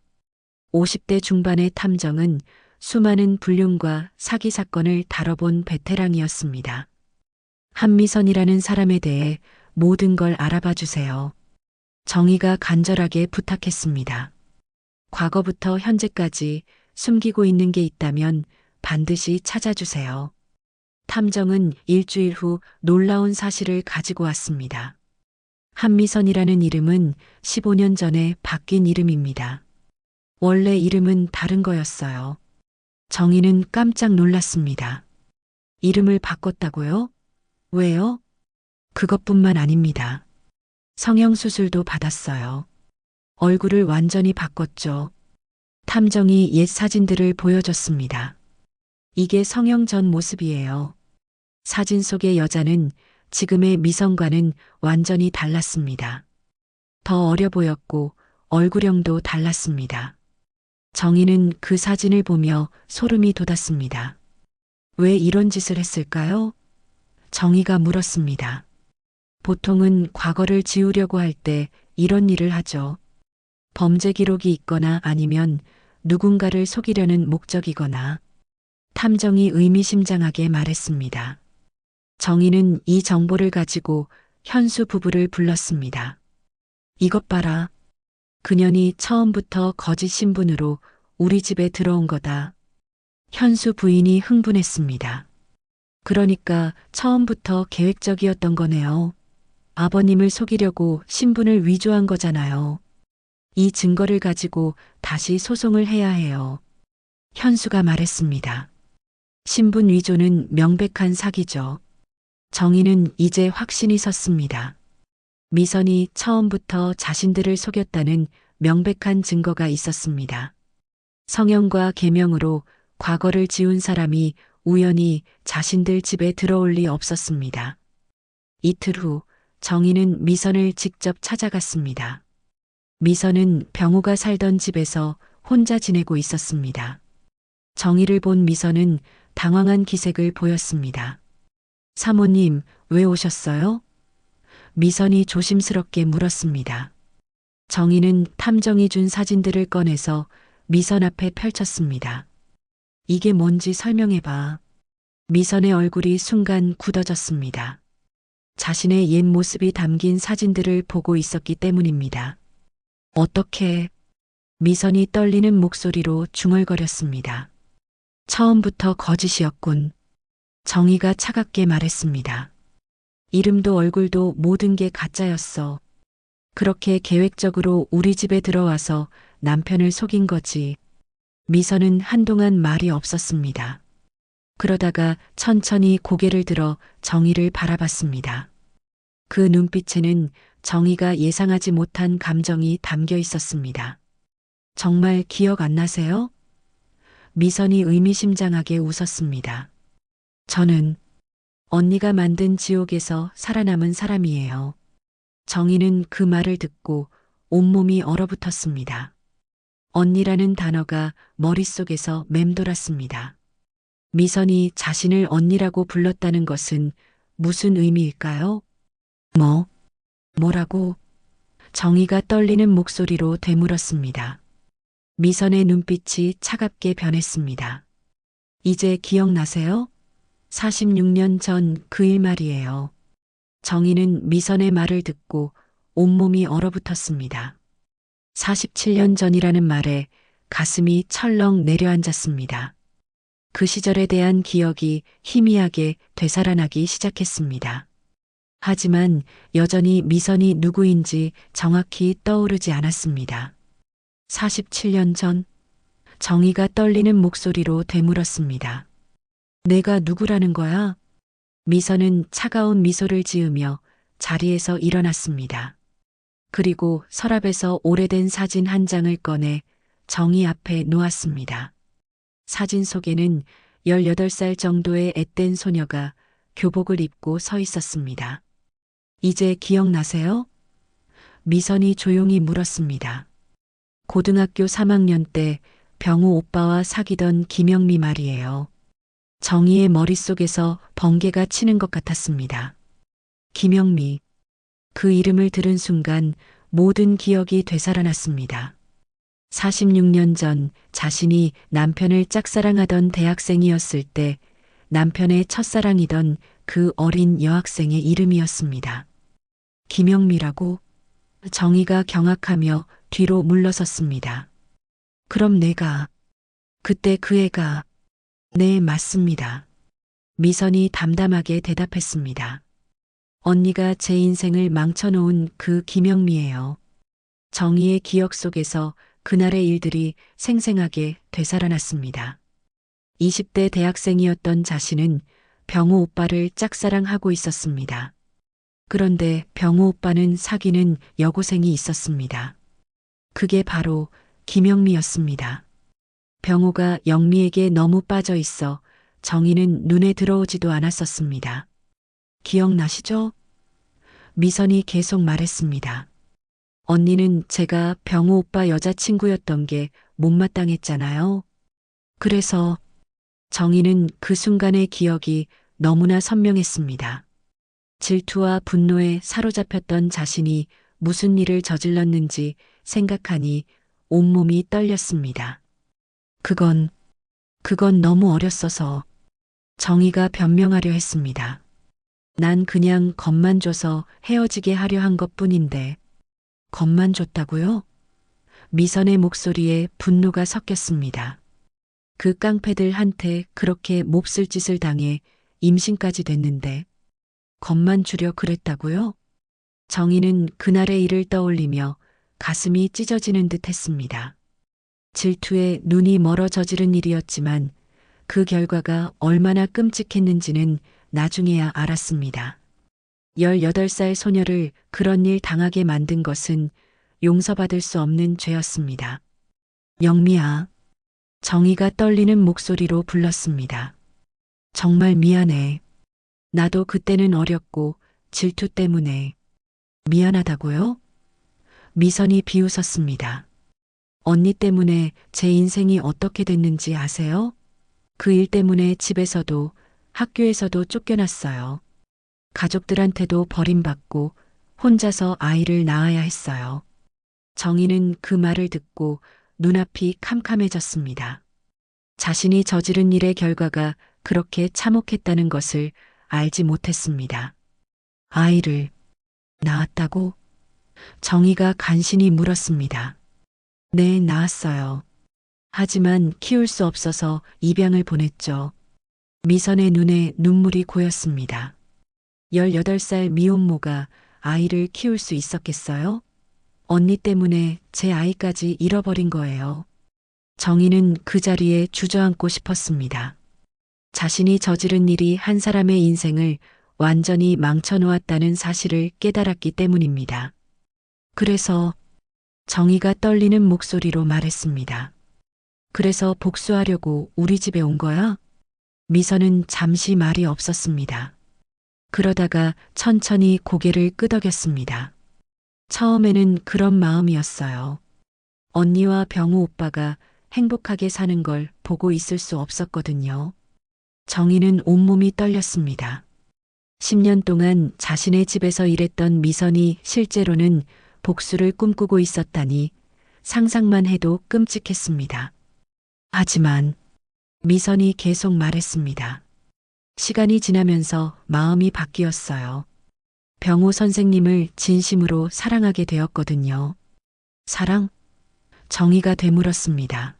50대 중반의 탐정은 수많은 불륜과 사기 사건을 다뤄본 베테랑이었습니다. 한미선이라는 사람에 대해 모든 걸 알아봐 주세요. 정희가 간절하게 부탁했습니다. 과거부터 현재까지 숨기고 있는 게 있다면 반드시 찾아주세요. 탐정은 일주일 후 놀라운 사실을 가지고 왔습니다. 한미선이라는 이름은 15년 전에 바뀐 이름입니다. 원래 이름은 다른 거였어요. 정희는 깜짝 놀랐습니다. 이름을 바꿨다고요? 왜요? 그것뿐만 아닙니다. 성형수술도 받았어요. 얼굴을 완전히 바꿨죠. 탐정이 옛 사진들을 보여줬습니다. 이게 성형 전 모습이에요. 사진 속의 여자는 지금의 미선과는 완전히 달랐습니다. 더 어려 보였고 얼굴형도 달랐습니다. 정희는 그 사진을 보며 소름이 돋았습니다. 왜 이런 짓을 했을까요? 정희가 물었습니다. 보통은 과거를 지우려고 할 때 이런 일을 하죠. 범죄 기록이 있거나 아니면 누군가를 속이려는 목적이거나. 탐정이 의미심장하게 말했습니다. 정희는 이 정보를 가지고 현수 부부를 불렀습니다. 이것 봐라. 그년이 처음부터 거짓 신분으로 우리 집에 들어온 거다. 현수 부인이 흥분했습니다. 그러니까 처음부터 계획적이었던 거네요. 아버님을 속이려고 신분을 위조한 거잖아요. 이 증거를 가지고 다시 소송을 해야 해요. 현수가 말했습니다. 신분 위조는 명백한 사기죠. 정희는 이제 확신이 섰습니다. 미선이 처음부터 자신들을 속였다는 명백한 증거가 있었습니다. 성형과 계명으로 과거를 지운 사람이 우연히 자신들 집에 들어올 리 없었습니다. 이틀 후 정희는 미선을 직접 찾아갔습니다. 미선은 병우가 살던 집에서 혼자 지내고 있었습니다. 정희를 본 미선은 당황한 기색을 보였습니다. 사모님, 왜 오셨어요? 미선이 조심스럽게 물었습니다. 정희는 탐정이 준 사진들을 꺼내서 미선 앞에 펼쳤습니다. 이게 뭔지 설명해봐. 미선의 얼굴이 순간 굳어졌습니다. 자신의 옛 모습이 담긴 사진들을 보고 있었기 때문입니다. 어떻게? 미선이 떨리는 목소리로 중얼거렸습니다. 처음부터 거짓이었군. 정희가 차갑게 말했습니다. 이름도 얼굴도 모든 게 가짜였어. 그렇게 계획적으로 우리 집에 들어와서 남편을 속인 거지. 미선은 한동안 말이 없었습니다. 그러다가 천천히 고개를 들어 정희를 바라봤습니다. 그 눈빛에는 정희가 예상하지 못한 감정이 담겨 있었습니다. 정말 기억 안 나세요? 미선이 의미심장하게 웃었습니다. 저는 언니가 만든 지옥에서 살아남은 사람이에요. 정희는 그 말을 듣고 온몸이 얼어붙었습니다. 언니라는 단어가 머릿속에서 맴돌았습니다. 미선이 자신을 언니라고 불렀다는 것은 무슨 의미일까요? 뭐라고? 정희가 떨리는 목소리로 되물었습니다. 미선의 눈빛이 차갑게 변했습니다. 이제 기억나세요? 46년 전 그 일 말이에요. 정희는 미선의 말을 듣고 온몸이 얼어붙었습니다. 47년 전이라는 말에 가슴이 철렁 내려앉았습니다. 그 시절에 대한 기억이 희미하게 되살아나기 시작했습니다. 하지만 여전히 미선이 누구인지 정확히 떠오르지 않았습니다. 47년 전, 정희가 떨리는 목소리로 되물었습니다. 내가 누구라는 거야? 미선은 차가운 미소를 지으며 자리에서 일어났습니다. 그리고 서랍에서 오래된 사진 한 장을 꺼내 정희 앞에 놓았습니다. 사진 속에는 18살 정도의 앳된 소녀가 교복을 입고 서 있었습니다. 이제 기억나세요? 미선이 조용히 물었습니다. 고등학교 3학년 때 병우 오빠와 사귀던 김영미 말이에요. 정희의 머릿속에서 번개가 치는 것 같았습니다. 김영미. 그 이름을 들은 순간 모든 기억이 되살아났습니다. 46년 전 자신이 남편을 짝사랑하던 대학생이었을 때 남편의 첫사랑이던 그 어린 여학생의 이름이었습니다. 김영미라고? 정희가 경악하며 뒤로 물러섰습니다. 그럼 그때 그 애가, 네, 맞습니다. 미선이 담담하게 대답했습니다. 언니가 제 인생을 망쳐놓은 그 김영미예요. 정희의 기억 속에서 그날의 일들이 생생하게 되살아났습니다. 20대 대학생이었던 자신은 병우 오빠를 짝사랑하고 있었습니다. 그런데 병우 오빠는 사귀는 여고생이 있었습니다. 그게 바로 김영미였습니다. 병우가 영미에게 너무 빠져 있어 정희는 눈에 들어오지도 않았었습니다. 기억나시죠? 미선이 계속 말했습니다. 언니는 제가 병우 오빠 여자친구였던 게 못마땅했잖아요. 그래서 정희는 그 순간의 기억이 너무나 선명했습니다. 질투와 분노에 사로잡혔던 자신이 무슨 일을 저질렀는지 생각하니 온몸이 떨렸습니다. 그건 너무 어렸어서. 정희가 변명하려 했습니다. 난 그냥 겁만 줘서 헤어지게 하려 한 것뿐인데. 겁만 줬다고요? 미선의 목소리에 분노가 섞였습니다. 그 깡패들한테 그렇게 몹쓸 짓을 당해 임신까지 됐는데 겁만 주려 그랬다고요? 정희는 그날의 일을 떠올리며 가슴이 찢어지는 듯 했습니다. 질투에 눈이 멀어 저지른 일이었지만 그 결과가 얼마나 끔찍했는지는 나중에야 알았습니다. 18살 소녀를 그런 일 당하게 만든 것은 용서받을 수 없는 죄였습니다. 영미야. 정희가 떨리는 목소리로 불렀습니다. 정말 미안해. 나도 그때는 어렸고 질투 때문에. 미안하다고요? 미선이 비웃었습니다. 언니 때문에 제 인생이 어떻게 됐는지 아세요? 그 일 때문에 집에서도 학교에서도 쫓겨났어요. 가족들한테도 버림받고 혼자서 아이를 낳아야 했어요. 정희는 그 말을 듣고 눈앞이 캄캄해졌습니다. 자신이 저지른 일의 결과가 그렇게 참혹했다는 것을 알지 못했습니다. 아이를 낳았다고? 정희가 간신히 물었습니다. 네, 낳았어요. 하지만 키울 수 없어서 입양을 보냈죠. 미선의 눈에 눈물이 고였습니다. 18살 미혼모가 아이를 키울 수 있었겠어요? 언니 때문에 제 아이까지 잃어버린 거예요. 정희는 그 자리에 주저앉고 싶었습니다. 자신이 저지른 일이 한 사람의 인생을 완전히 망쳐놓았다는 사실을 깨달았기 때문입니다. 그래서 정희가 떨리는 목소리로 말했습니다. 그래서 복수하려고 우리 집에 온 거야? 미선은 잠시 말이 없었습니다. 그러다가 천천히 고개를 끄덕였습니다. 처음에는 그런 마음이었어요. 언니와 병우 오빠가 행복하게 사는 걸 보고 있을 수 없었거든요. 정희는 온몸이 떨렸습니다. 10년 동안 자신의 집에서 일했던 미선이 실제로는 복수를 꿈꾸고 있었다니 상상만 해도 끔찍했습니다. 하지만 미선이 계속 말했습니다. 시간이 지나면서 마음이 바뀌었어요. 병호 선생님을 진심으로 사랑하게 되었거든요. 사랑? 정희가 되물었습니다.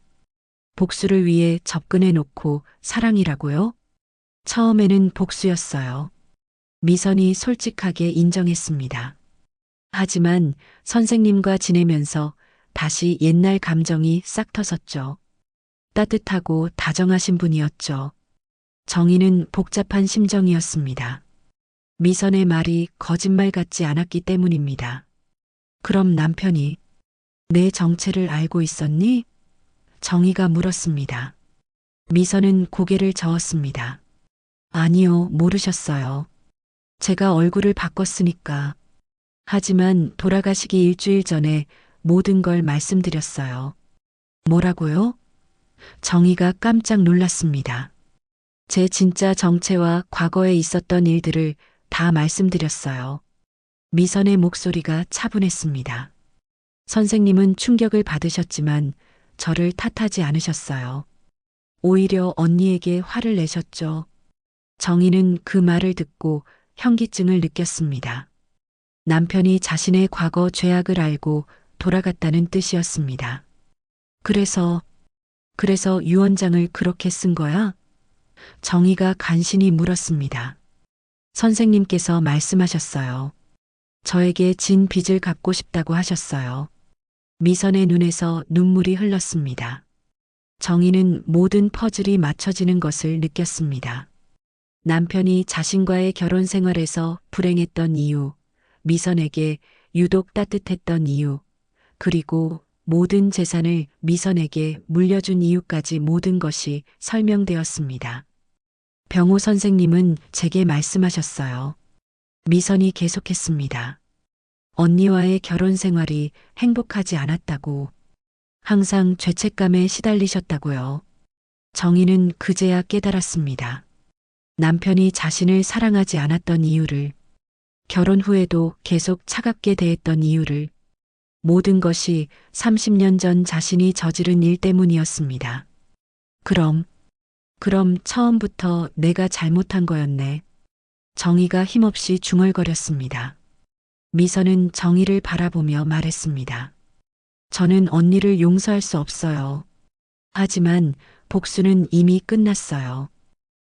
복수를 위해 접근해 놓고 사랑이라고요? 처음에는 복수였어요. 미선이 솔직하게 인정했습니다. 하지만 선생님과 지내면서 다시 옛날 감정이 싹 터졌죠. 따뜻하고 다정하신 분이었죠. 정희는 복잡한 심정이었습니다. 미선의 말이 거짓말 같지 않았기 때문입니다. 그럼 남편이 내 정체를 알고 있었니? 정희가 물었습니다. 미선은 고개를 저었습니다. 아니요, 모르셨어요. 제가 얼굴을 바꿨으니까. 하지만 돌아가시기 일주일 전에 모든 걸 말씀드렸어요. 뭐라고요? 정희가 깜짝 놀랐습니다. 제 진짜 정체와 과거에 있었던 일들을 다 말씀드렸어요. 미선의 목소리가 차분했습니다. 선생님은 충격을 받으셨지만 저를 탓하지 않으셨어요. 오히려 언니에게 화를 내셨죠. 정희는 그 말을 듣고 현기증을 느꼈습니다. 남편이 자신의 과거 죄악을 알고 돌아갔다는 뜻이었습니다. 그래서 유언장을 그렇게 쓴 거야? 정희가 간신히 물었습니다. 선생님께서 말씀하셨어요. 저에게 진 빚을 갚고 싶다고 하셨어요. 미선의 눈에서 눈물이 흘렀습니다. 정희는 모든 퍼즐이 맞춰지는 것을 느꼈습니다. 남편이 자신과의 결혼 생활에서 불행했던 이유, 미선에게 유독 따뜻했던 이유, 그리고 모든 재산을 미선에게 물려준 이유까지 모든 것이 설명되었습니다. 병호 선생님은 제게 말씀하셨어요. 미선이 계속했습니다. 언니와의 결혼 생활이 행복하지 않았다고. 항상 죄책감에 시달리셨다고요. 정희는 그제야 깨달았습니다. 남편이 자신을 사랑하지 않았던 이유를, 결혼 후에도 계속 차갑게 대했던 이유를, 모든 것이 30년 전 자신이 저지른 일 때문이었습니다. 그럼 처음부터 내가 잘못한 거였네. 정희가 힘없이 중얼거렸습니다. 미선은 정희를 바라보며 말했습니다. 저는 언니를 용서할 수 없어요. 하지만 복수는 이미 끝났어요.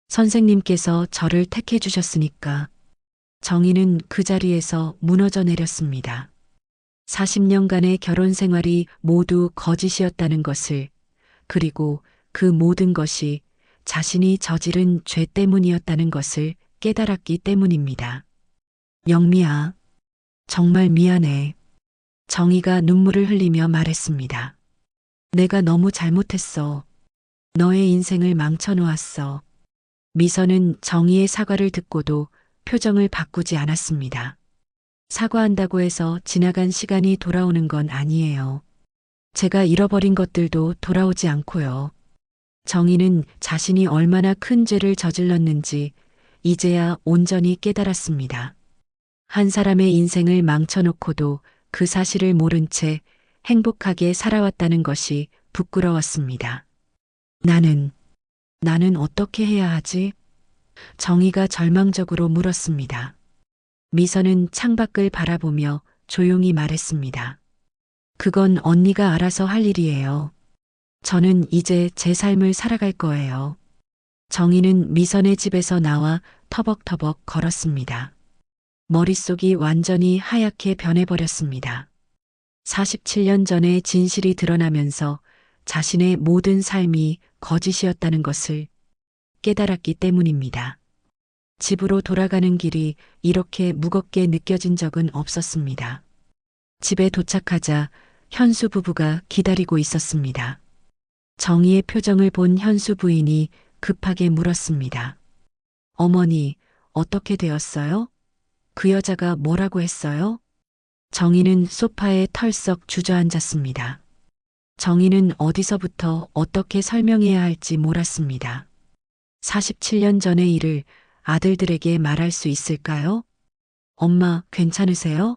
선생님께서 저를 택해 주셨으니까. 정희는 그 자리에서 무너져 내렸습니다. 40년간의 결혼 생활이 모두 거짓이었다는 것을, 그리고 그 모든 것이 자신이 저지른 죄 때문이었다는 것을 깨달았기 때문입니다. 영미야, 정말 미안해. 정희가 눈물을 흘리며 말했습니다. 내가 너무 잘못했어. 너의 인생을 망쳐놓았어. 미선은 정희의 사과를 듣고도 표정을 바꾸지 않았습니다. 사과한다고 해서 지나간 시간이 돌아오는 건 아니에요. 제가 잃어버린 것들도 돌아오지 않고요. 정희는 자신이 얼마나 큰 죄를 저질렀는지 이제야 온전히 깨달았습니다. 한 사람의 인생을 망쳐놓고도 그 사실을 모른 채 행복하게 살아왔다는 것이 부끄러웠습니다. 나는 어떻게 해야 하지? 정희가 절망적으로 물었습니다. 미선은 창밖을 바라보며 조용히 말했습니다. 그건 언니가 알아서 할 일이에요. 저는 이제 제 삶을 살아갈 거예요. 정희는 미선의 집에서 나와 터벅터벅 걸었습니다. 머릿속이 완전히 하얗게 변해버렸습니다. 47년 전에 진실이 드러나면서 자신의 모든 삶이 거짓이었다는 것을 깨달았기 때문입니다. 집으로 돌아가는 길이 이렇게 무겁게 느껴진 적은 없었습니다. 집에 도착하자 현수 부부가 기다리고 있었습니다. 정희의 표정을 본 현수 부인이 급하게 물었습니다. 어머니, 어떻게 되었어요? 그 여자가 뭐라고 했어요? 정희는 소파에 털썩 주저앉았습니다. 정희는 어디서부터 어떻게 설명해야 할지 몰랐습니다. 47년 전의 일을 아들들에게 말할 수 있을까요? 엄마, 괜찮으세요?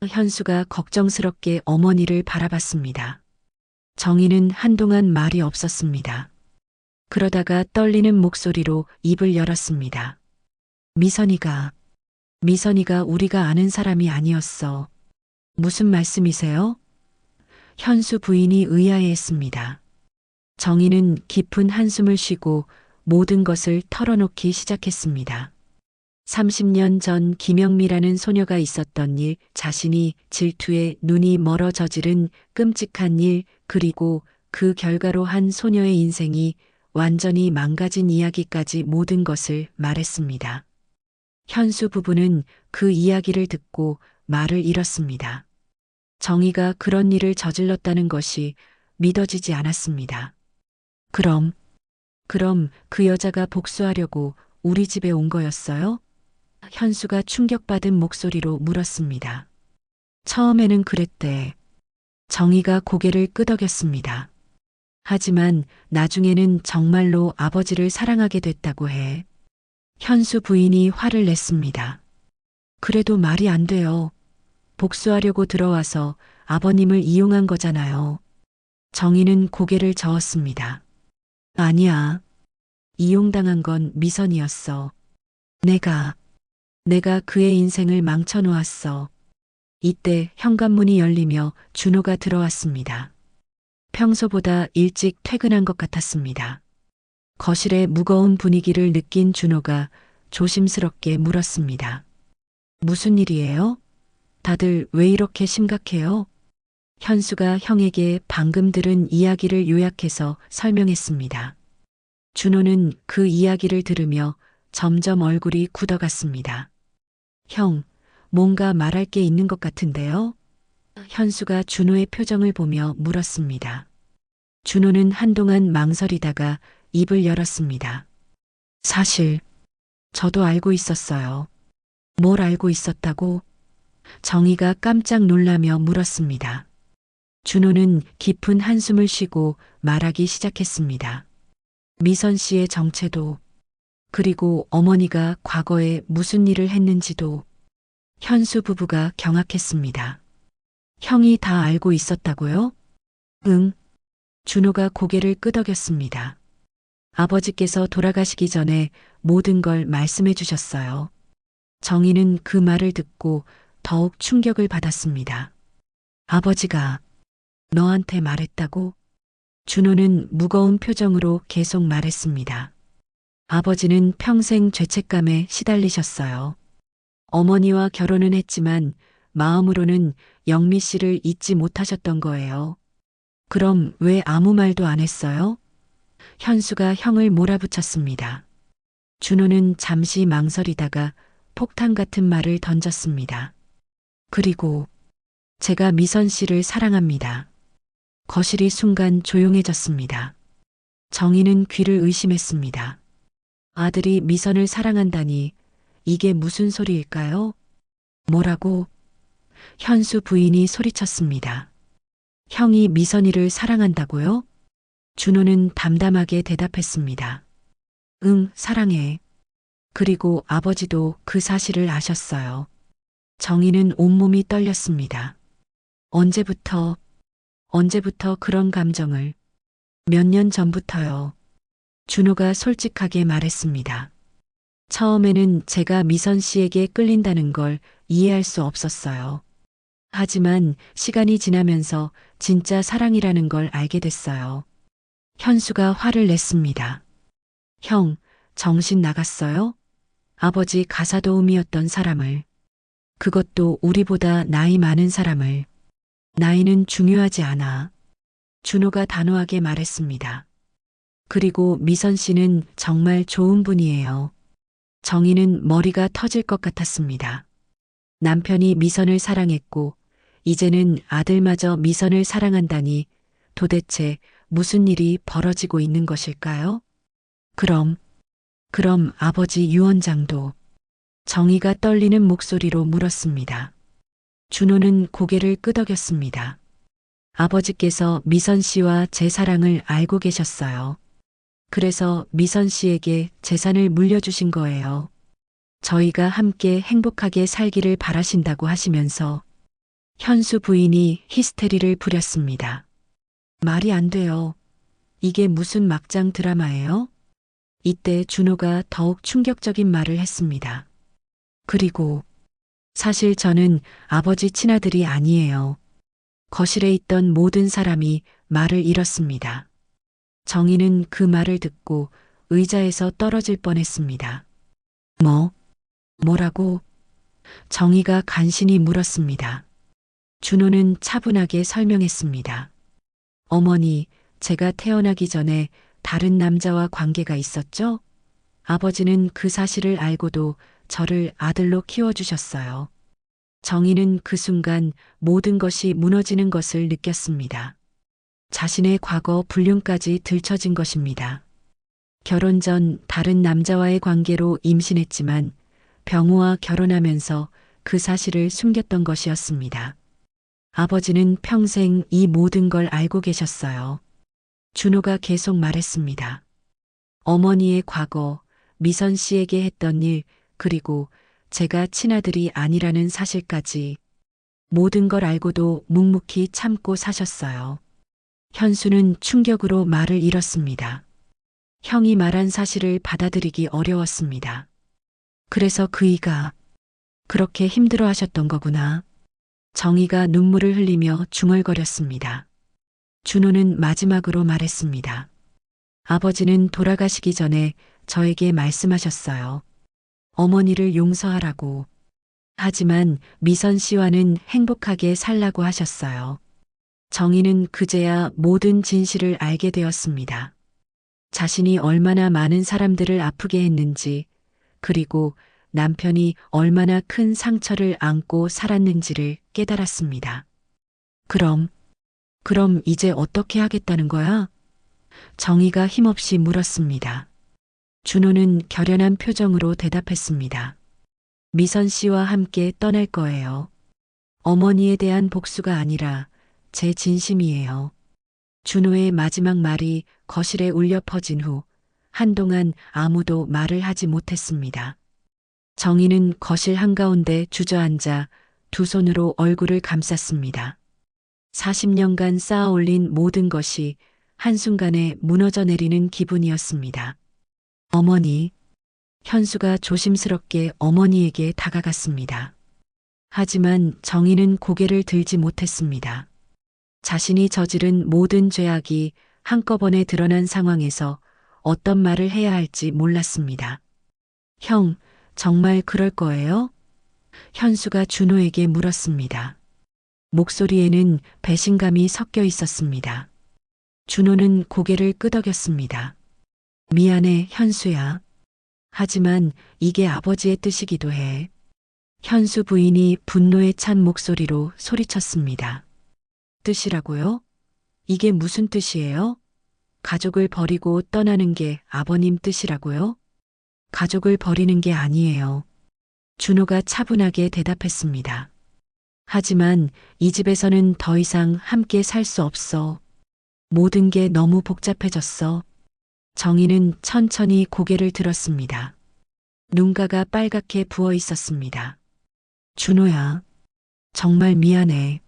현수가 걱정스럽게 어머니를 바라봤습니다. 정희는 한동안 말이 없었습니다. 그러다가 떨리는 목소리로 입을 열었습니다. 미선이가 우리가 아는 사람이 아니었어. 무슨 말씀이세요? 현수 부인이 의아해했습니다. 정희는 깊은 한숨을 쉬고 모든 것을 털어놓기 시작했습니다. 30년 전 김영미라는 소녀가 있었던 일, 자신이 질투에 눈이 멀어 저지른 끔찍한 일, 그리고 그 결과로 한 소녀의 인생이 완전히 망가진 이야기까지 모든 것을 말했습니다. 현수 부부는 그 이야기를 듣고 말을 잃었습니다. 정희가 그런 일을 저질렀다는 것이 믿어지지 않았습니다. 그럼 그 여자가 복수하려고 우리 집에 온 거였어요? 현수가 충격받은 목소리로 물었습니다. 처음에는 그랬대. 정희가 고개를 끄덕였습니다. 하지만 나중에는 정말로 아버지를 사랑하게 됐다고 해. 현수 부인이 화를 냈습니다. 그래도 말이 안 돼요. 복수하려고 들어와서 아버님을 이용한 거잖아요. 정희는 고개를 저었습니다. 아니야. 이용당한 건 미선이었어. 내가 그의 인생을 망쳐놓았어. 이때 현관문이 열리며 준호가 들어왔습니다. 평소보다 일찍 퇴근한 것 같았습니다. 거실의 무거운 분위기를 느낀 준호가 조심스럽게 물었습니다. 무슨 일이에요? 다들 왜 이렇게 심각해요? 현수가 형에게 방금 들은 이야기를 요약해서 설명했습니다. 준호는 그 이야기를 들으며 점점 얼굴이 굳어갔습니다. 형, 뭔가 말할 게 있는 것 같은데요? 현수가 준호의 표정을 보며 물었습니다. 준호는 한동안 망설이다가 입을 열었습니다. 사실, 저도 알고 있었어요. 뭘 알고 있었다고? 정희가 깜짝 놀라며 물었습니다. 준호는 깊은 한숨을 쉬고 말하기 시작했습니다. 미선 씨의 정체도, 그리고 어머니가 과거에 무슨 일을 했는지도. 현수 부부가 경악했습니다. 형이 다 알고 있었다고요? 응. 준호가 고개를 끄덕였습니다. 아버지께서 돌아가시기 전에 모든 걸 말씀해 주셨어요. 정희는 그 말을 듣고 더욱 충격을 받았습니다. 아버지가 너한테 말했다고? 준호는 무거운 표정으로 계속 말했습니다. 아버지는 평생 죄책감에 시달리셨어요. 어머니와 결혼은 했지만 마음으로는 영미 씨를 잊지 못하셨던 거예요. 그럼 왜 아무 말도 안 했어요? 현수가 형을 몰아붙였습니다. 준호는 잠시 망설이다가 폭탄 같은 말을 던졌습니다. 그리고 제가 미선 씨를 사랑합니다. 거실이 순간 조용해졌습니다. 정희는 귀를 의심했습니다. 아들이 미선을 사랑한다니 이게 무슨 소리일까요? 뭐라고? 현수 부인이 소리쳤습니다. 형이 미선이를 사랑한다고요? 준호는 담담하게 대답했습니다. 응, 사랑해. 그리고 아버지도 그 사실을 아셨어요. 정희는 온몸이 떨렸습니다. 언제부터 그런 감정을? 몇 년 전부터요. 준호가 솔직하게 말했습니다. 처음에는 제가 미선 씨에게 끌린다는 걸 이해할 수 없었어요. 하지만 시간이 지나면서 진짜 사랑이라는 걸 알게 됐어요. 현수가 화를 냈습니다. 형, 정신 나갔어요? 아버지 가사도우미였던 사람을. 그것도 우리보다 나이 많은 사람을. 나이는 중요하지 않아. 준호가 단호하게 말했습니다. 그리고 미선 씨는 정말 좋은 분이에요. 정희는 머리가 터질 것 같았습니다. 남편이 미선을 사랑했고 이제는 아들마저 미선을 사랑한다니 도대체 무슨 일이 벌어지고 있는 것일까요? 그럼 아버지 유언장도? 정희가 떨리는 목소리로 물었습니다. 준호는 고개를 끄덕였습니다. 아버지께서 미선 씨와 제 사랑을 알고 계셨어요. 그래서 미선 씨에게 재산을 물려주신 거예요. 저희가 함께 행복하게 살기를 바라신다고 하시면서 현수 부인이 히스테리를 부렸습니다. 말이 안 돼요. 이게 무슨 막장 드라마예요? 이때 준호가 더욱 충격적인 말을 했습니다. 그리고 사실 저는 아버지 친아들이 아니에요. 거실에 있던 모든 사람이 말을 잃었습니다. 정희는 그 말을 듣고 의자에서 떨어질 뻔했습니다. 뭐라고? 정희가 간신히 물었습니다. 준호는 차분하게 설명했습니다. 어머니, 제가 태어나기 전에 다른 남자와 관계가 있었죠? 아버지는 그 사실을 알고도 저를 아들로 키워주셨어요. 정희는 그 순간 모든 것이 무너지는 것을 느꼈습니다. 자신의 과거 불륜까지 들춰진 것입니다. 결혼 전 다른 남자와의 관계로 임신했지만 병우와 결혼하면서 그 사실을 숨겼던 것이었습니다. 아버지는 평생 이 모든 걸 알고 계셨어요. 준호가 계속 말했습니다. 어머니의 과거, 미선 씨에게 했던 일, 그리고 제가 친아들이 아니라는 사실까지 모든 걸 알고도 묵묵히 참고 사셨어요. 현수는 충격으로 말을 잃었습니다. 형이 말한 사실을 받아들이기 어려웠습니다. 그래서 그이가 그렇게 힘들어 하셨던 거구나. 정희가 눈물을 흘리며 중얼거렸습니다. 준호는 마지막으로 말했습니다. 아버지는 돌아가시기 전에 저에게 말씀하셨어요. 어머니를 용서하라고. 하지만 미선 씨와는 행복하게 살라고 하셨어요. 정희는 그제야 모든 진실을 알게 되었습니다. 자신이 얼마나 많은 사람들을 아프게 했는지, 그리고 남편이 얼마나 큰 상처를 안고 살았는지를 깨달았습니다. 그럼 이제 어떻게 하겠다는 거야? 정희가 힘없이 물었습니다. 준호는 결연한 표정으로 대답했습니다. 미선 씨와 함께 떠날 거예요. 어머니에 대한 복수가 아니라 제 진심이에요. 준호의 마지막 말이 거실에 울려 퍼진 후 한동안 아무도 말을 하지 못했습니다. 정희는 거실 한가운데 주저앉아 두 손으로 얼굴을 감쌌습니다. 40년간 쌓아 올린 모든 것이 한순간에 무너져 내리는 기분이었습니다. 어머니, 현수가 조심스럽게 어머니에게 다가갔습니다. 하지만 정희는 고개를 들지 못했습니다. 자신이 저지른 모든 죄악이 한꺼번에 드러난 상황에서 어떤 말을 해야 할지 몰랐습니다. 형, 정말 그럴 거예요? 현수가 준호에게 물었습니다. 목소리에는 배신감이 섞여 있었습니다. 준호는 고개를 끄덕였습니다. 미안해, 현수야. 하지만 이게 아버지의 뜻이기도 해. 현수 부인이 분노에 찬 목소리로 소리쳤습니다. 뜻이라고요? 이게 무슨 뜻이에요? 가족을 버리고 떠나는 게 아버님 뜻이라고요? 가족을 버리는 게 아니에요. 준호가 차분하게 대답했습니다. 하지만 이 집에서는 더 이상 함께 살 수 없어. 모든 게 너무 복잡해졌어. 정희는 천천히 고개를 들었습니다. 눈가가 빨갛게 부어 있었습니다. 준호야, 정말 미안해.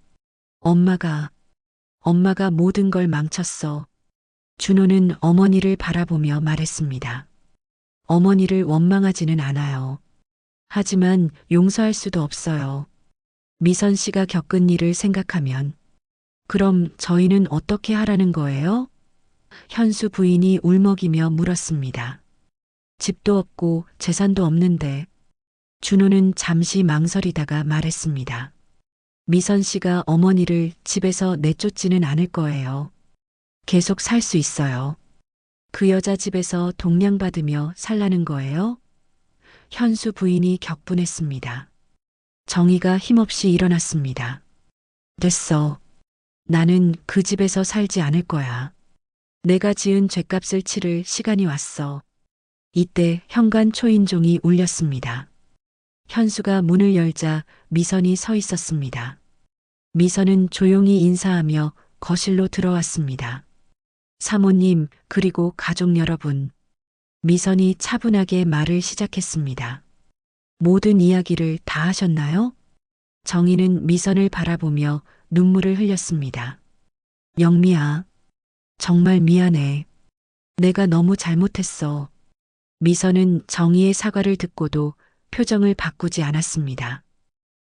엄마가 모든 걸 망쳤어. 준호는 어머니를 바라보며 말했습니다. 어머니를 원망하지는 않아요. 하지만 용서할 수도 없어요. 미선 씨가 겪은 일을 생각하면. 그럼 저희는 어떻게 하라는 거예요? 현수 부인이 울먹이며 물었습니다. 집도 없고 재산도 없는데. 준호는 잠시 망설이다가 말했습니다. 미선 씨가 어머니를 집에서 내쫓지는 않을 거예요. 계속 살 수 있어요. 그 여자 집에서 동냥받으며 살라는 거예요? 현수 부인이 격분했습니다. 정희가 힘없이 일어났습니다. 됐어. 나는 그 집에서 살지 않을 거야. 내가 지은 죗값을 치를 시간이 왔어. 이때 현관 초인종이 울렸습니다. 현수가 문을 열자 미선이 서 있었습니다. 미선은 조용히 인사하며 거실로 들어왔습니다. 사모님, 그리고 가족 여러분. 미선이 차분하게 말을 시작했습니다. 모든 이야기를 다 하셨나요? 정희는 미선을 바라보며 눈물을 흘렸습니다. 영미야, 정말 미안해. 내가 너무 잘못했어. 미선은 정희의 사과를 듣고도 표정을 바꾸지 않았습니다.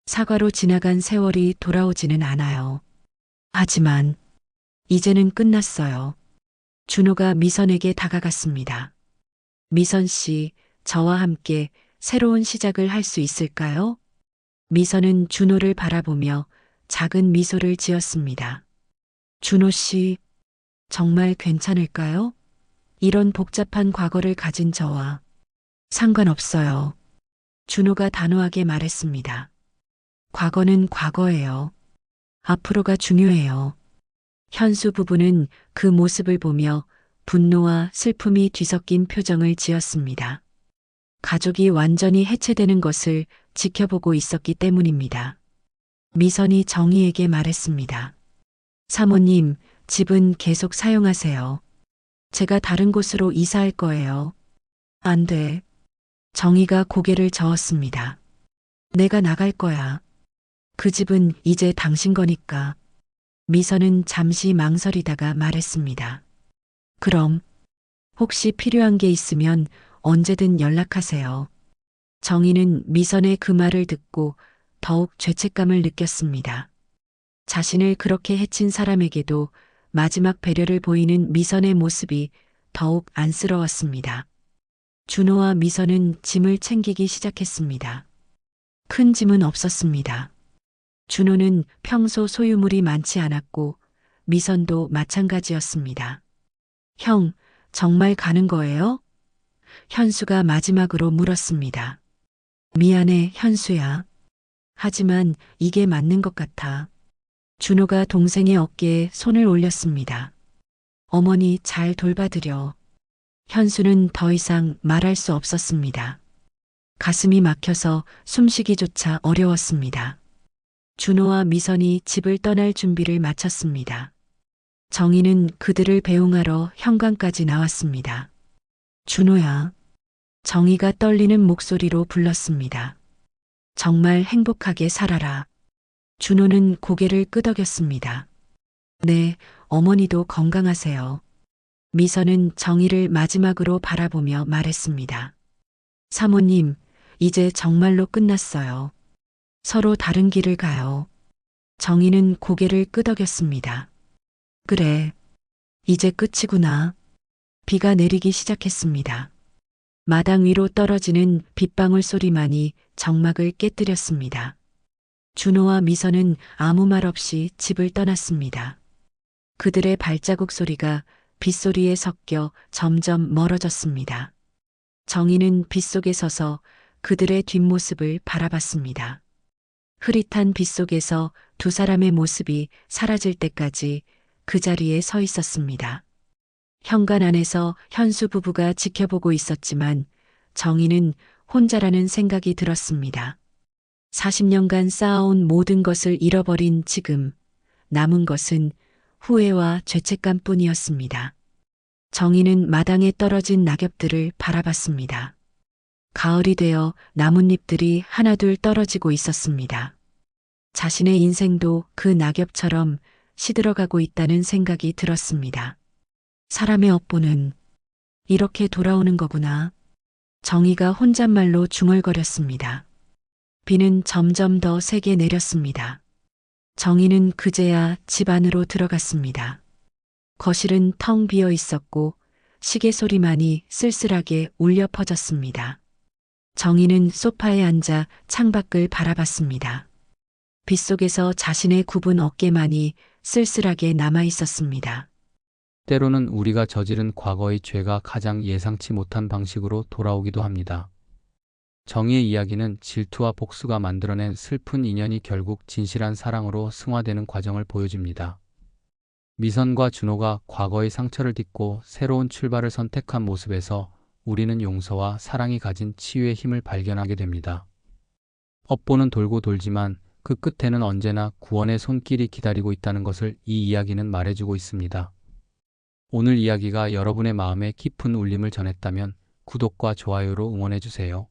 사과로 지나간 세월이 돌아오지는 않아요. 하지만 이제는 끝났어요. 준호가 미선에게 다가갔습니다. 미선 씨, 저와 함께 새로운 시작을 할 수 있을까요? 미선은 준호를 바라보며 작은 미소를 지었습니다. 준호 씨, 정말 괜찮을까요? 이런 복잡한 과거를 가진 저와. 상관없어요. 준호가 단호하게 말했습니다. 과거는 과거예요. 앞으로가 중요해요. 현수 부부는 그 모습을 보며 분노와 슬픔이 뒤섞인 표정을 지었습니다. 가족이 완전히 해체되는 것을 지켜보고 있었기 때문입니다. 미선이 정희에게 말했습니다. 사모님, 집은 계속 사용하세요. 제가 다른 곳으로 이사할 거예요. 안 돼. 정희가 고개를 저었습니다. 내가 나갈 거야. 그 집은 이제 당신 거니까. 미선은 잠시 망설이다가 말했습니다. 그럼 혹시 필요한 게 있으면 언제든 연락하세요. 정희는 미선의 그 말을 듣고 더욱 죄책감을 느꼈습니다. 자신을 그렇게 해친 사람에게도 마지막 배려를 보이는 미선의 모습이 더욱 안쓰러웠습니다. 준호와 미선은 짐을 챙기기 시작했습니다. 큰 짐은 없었습니다. 준호는 평소 소유물이 많지 않았고 미선도 마찬가지였습니다. 형, 정말 가는 거예요? 현수가 마지막으로 물었습니다. 미안해, 현수야. 하지만 이게 맞는 것 같아. 준호가 동생의 어깨에 손을 올렸습니다. 어머니 잘 돌봐드려. 현수는 더 이상 말할 수 없었습니다. 가슴이 막혀서 숨쉬기조차 어려웠습니다. 준호와 미선이 집을 떠날 준비를 마쳤습니다. 정희는 그들을 배웅하러 현관까지 나왔습니다. 준호야. 정희가 떨리는 목소리로 불렀습니다. 정말 행복하게 살아라. 준호는 고개를 끄덕였습니다. 네, 어머니도 건강하세요. 미선은 정희를 마지막으로 바라보며 말했습니다. 사모님, 이제 정말로 끝났어요. 서로 다른 길을 가요. 정희는 고개를 끄덕였습니다. 그래, 이제 끝이구나. 비가 내리기 시작했습니다. 마당 위로 떨어지는 빗방울 소리만이 정막을 깨뜨렸습니다. 준호와 미선은 아무 말 없이 집을 떠났습니다. 그들의 발자국 소리가 빗소리에 섞여 점점 멀어졌습니다. 정희는 빗속에 서서 그들의 뒷모습을 바라봤습니다. 흐릿한 빗속에서 두 사람의 모습이 사라질 때까지 그 자리에 서 있었습니다. 현관 안에서 현수 부부가 지켜보고 있었지만 정희는 혼자라는 생각이 들었습니다. 40년간 쌓아온 모든 것을 잃어버린 지금 남은 것은 후회와 죄책감 뿐이었습니다. 정희는 마당에 떨어진 낙엽들을 바라봤습니다. 가을이 되어 나뭇잎들이 하나둘 떨어지고 있었습니다. 자신의 인생도 그 낙엽처럼 시들어가고 있다는 생각이 들었습니다. 사람의 업보는 이렇게 돌아오는 거구나. 정희가 혼잣말로 중얼거렸습니다. 비는 점점 더 세게 내렸습니다. 정희는 그제야 집 안으로 들어갔습니다. 거실은 텅 비어 있었고 시계 소리만이 쓸쓸하게 울려 퍼졌습니다. 정희는 소파에 앉아 창밖을 바라봤습니다. 빗속에서 자신의 굽은 어깨만이 쓸쓸하게 남아 있었습니다. 때로는 우리가 저지른 과거의 죄가 가장 예상치 못한 방식으로 돌아오기도 합니다. 정의의 이야기는 질투와 복수가 만들어낸 슬픈 인연이 결국 진실한 사랑으로 승화되는 과정을 보여줍니다. 미선과 준호가 과거의 상처를 딛고 새로운 출발을 선택한 모습에서 우리는 용서와 사랑이 가진 치유의 힘을 발견하게 됩니다. 업보는 돌고 돌지만 그 끝에는 언제나 구원의 손길이 기다리고 있다는 것을 이 이야기는 말해주고 있습니다. 오늘 이야기가 여러분의 마음에 깊은 울림을 전했다면 구독과 좋아요로 응원해주세요.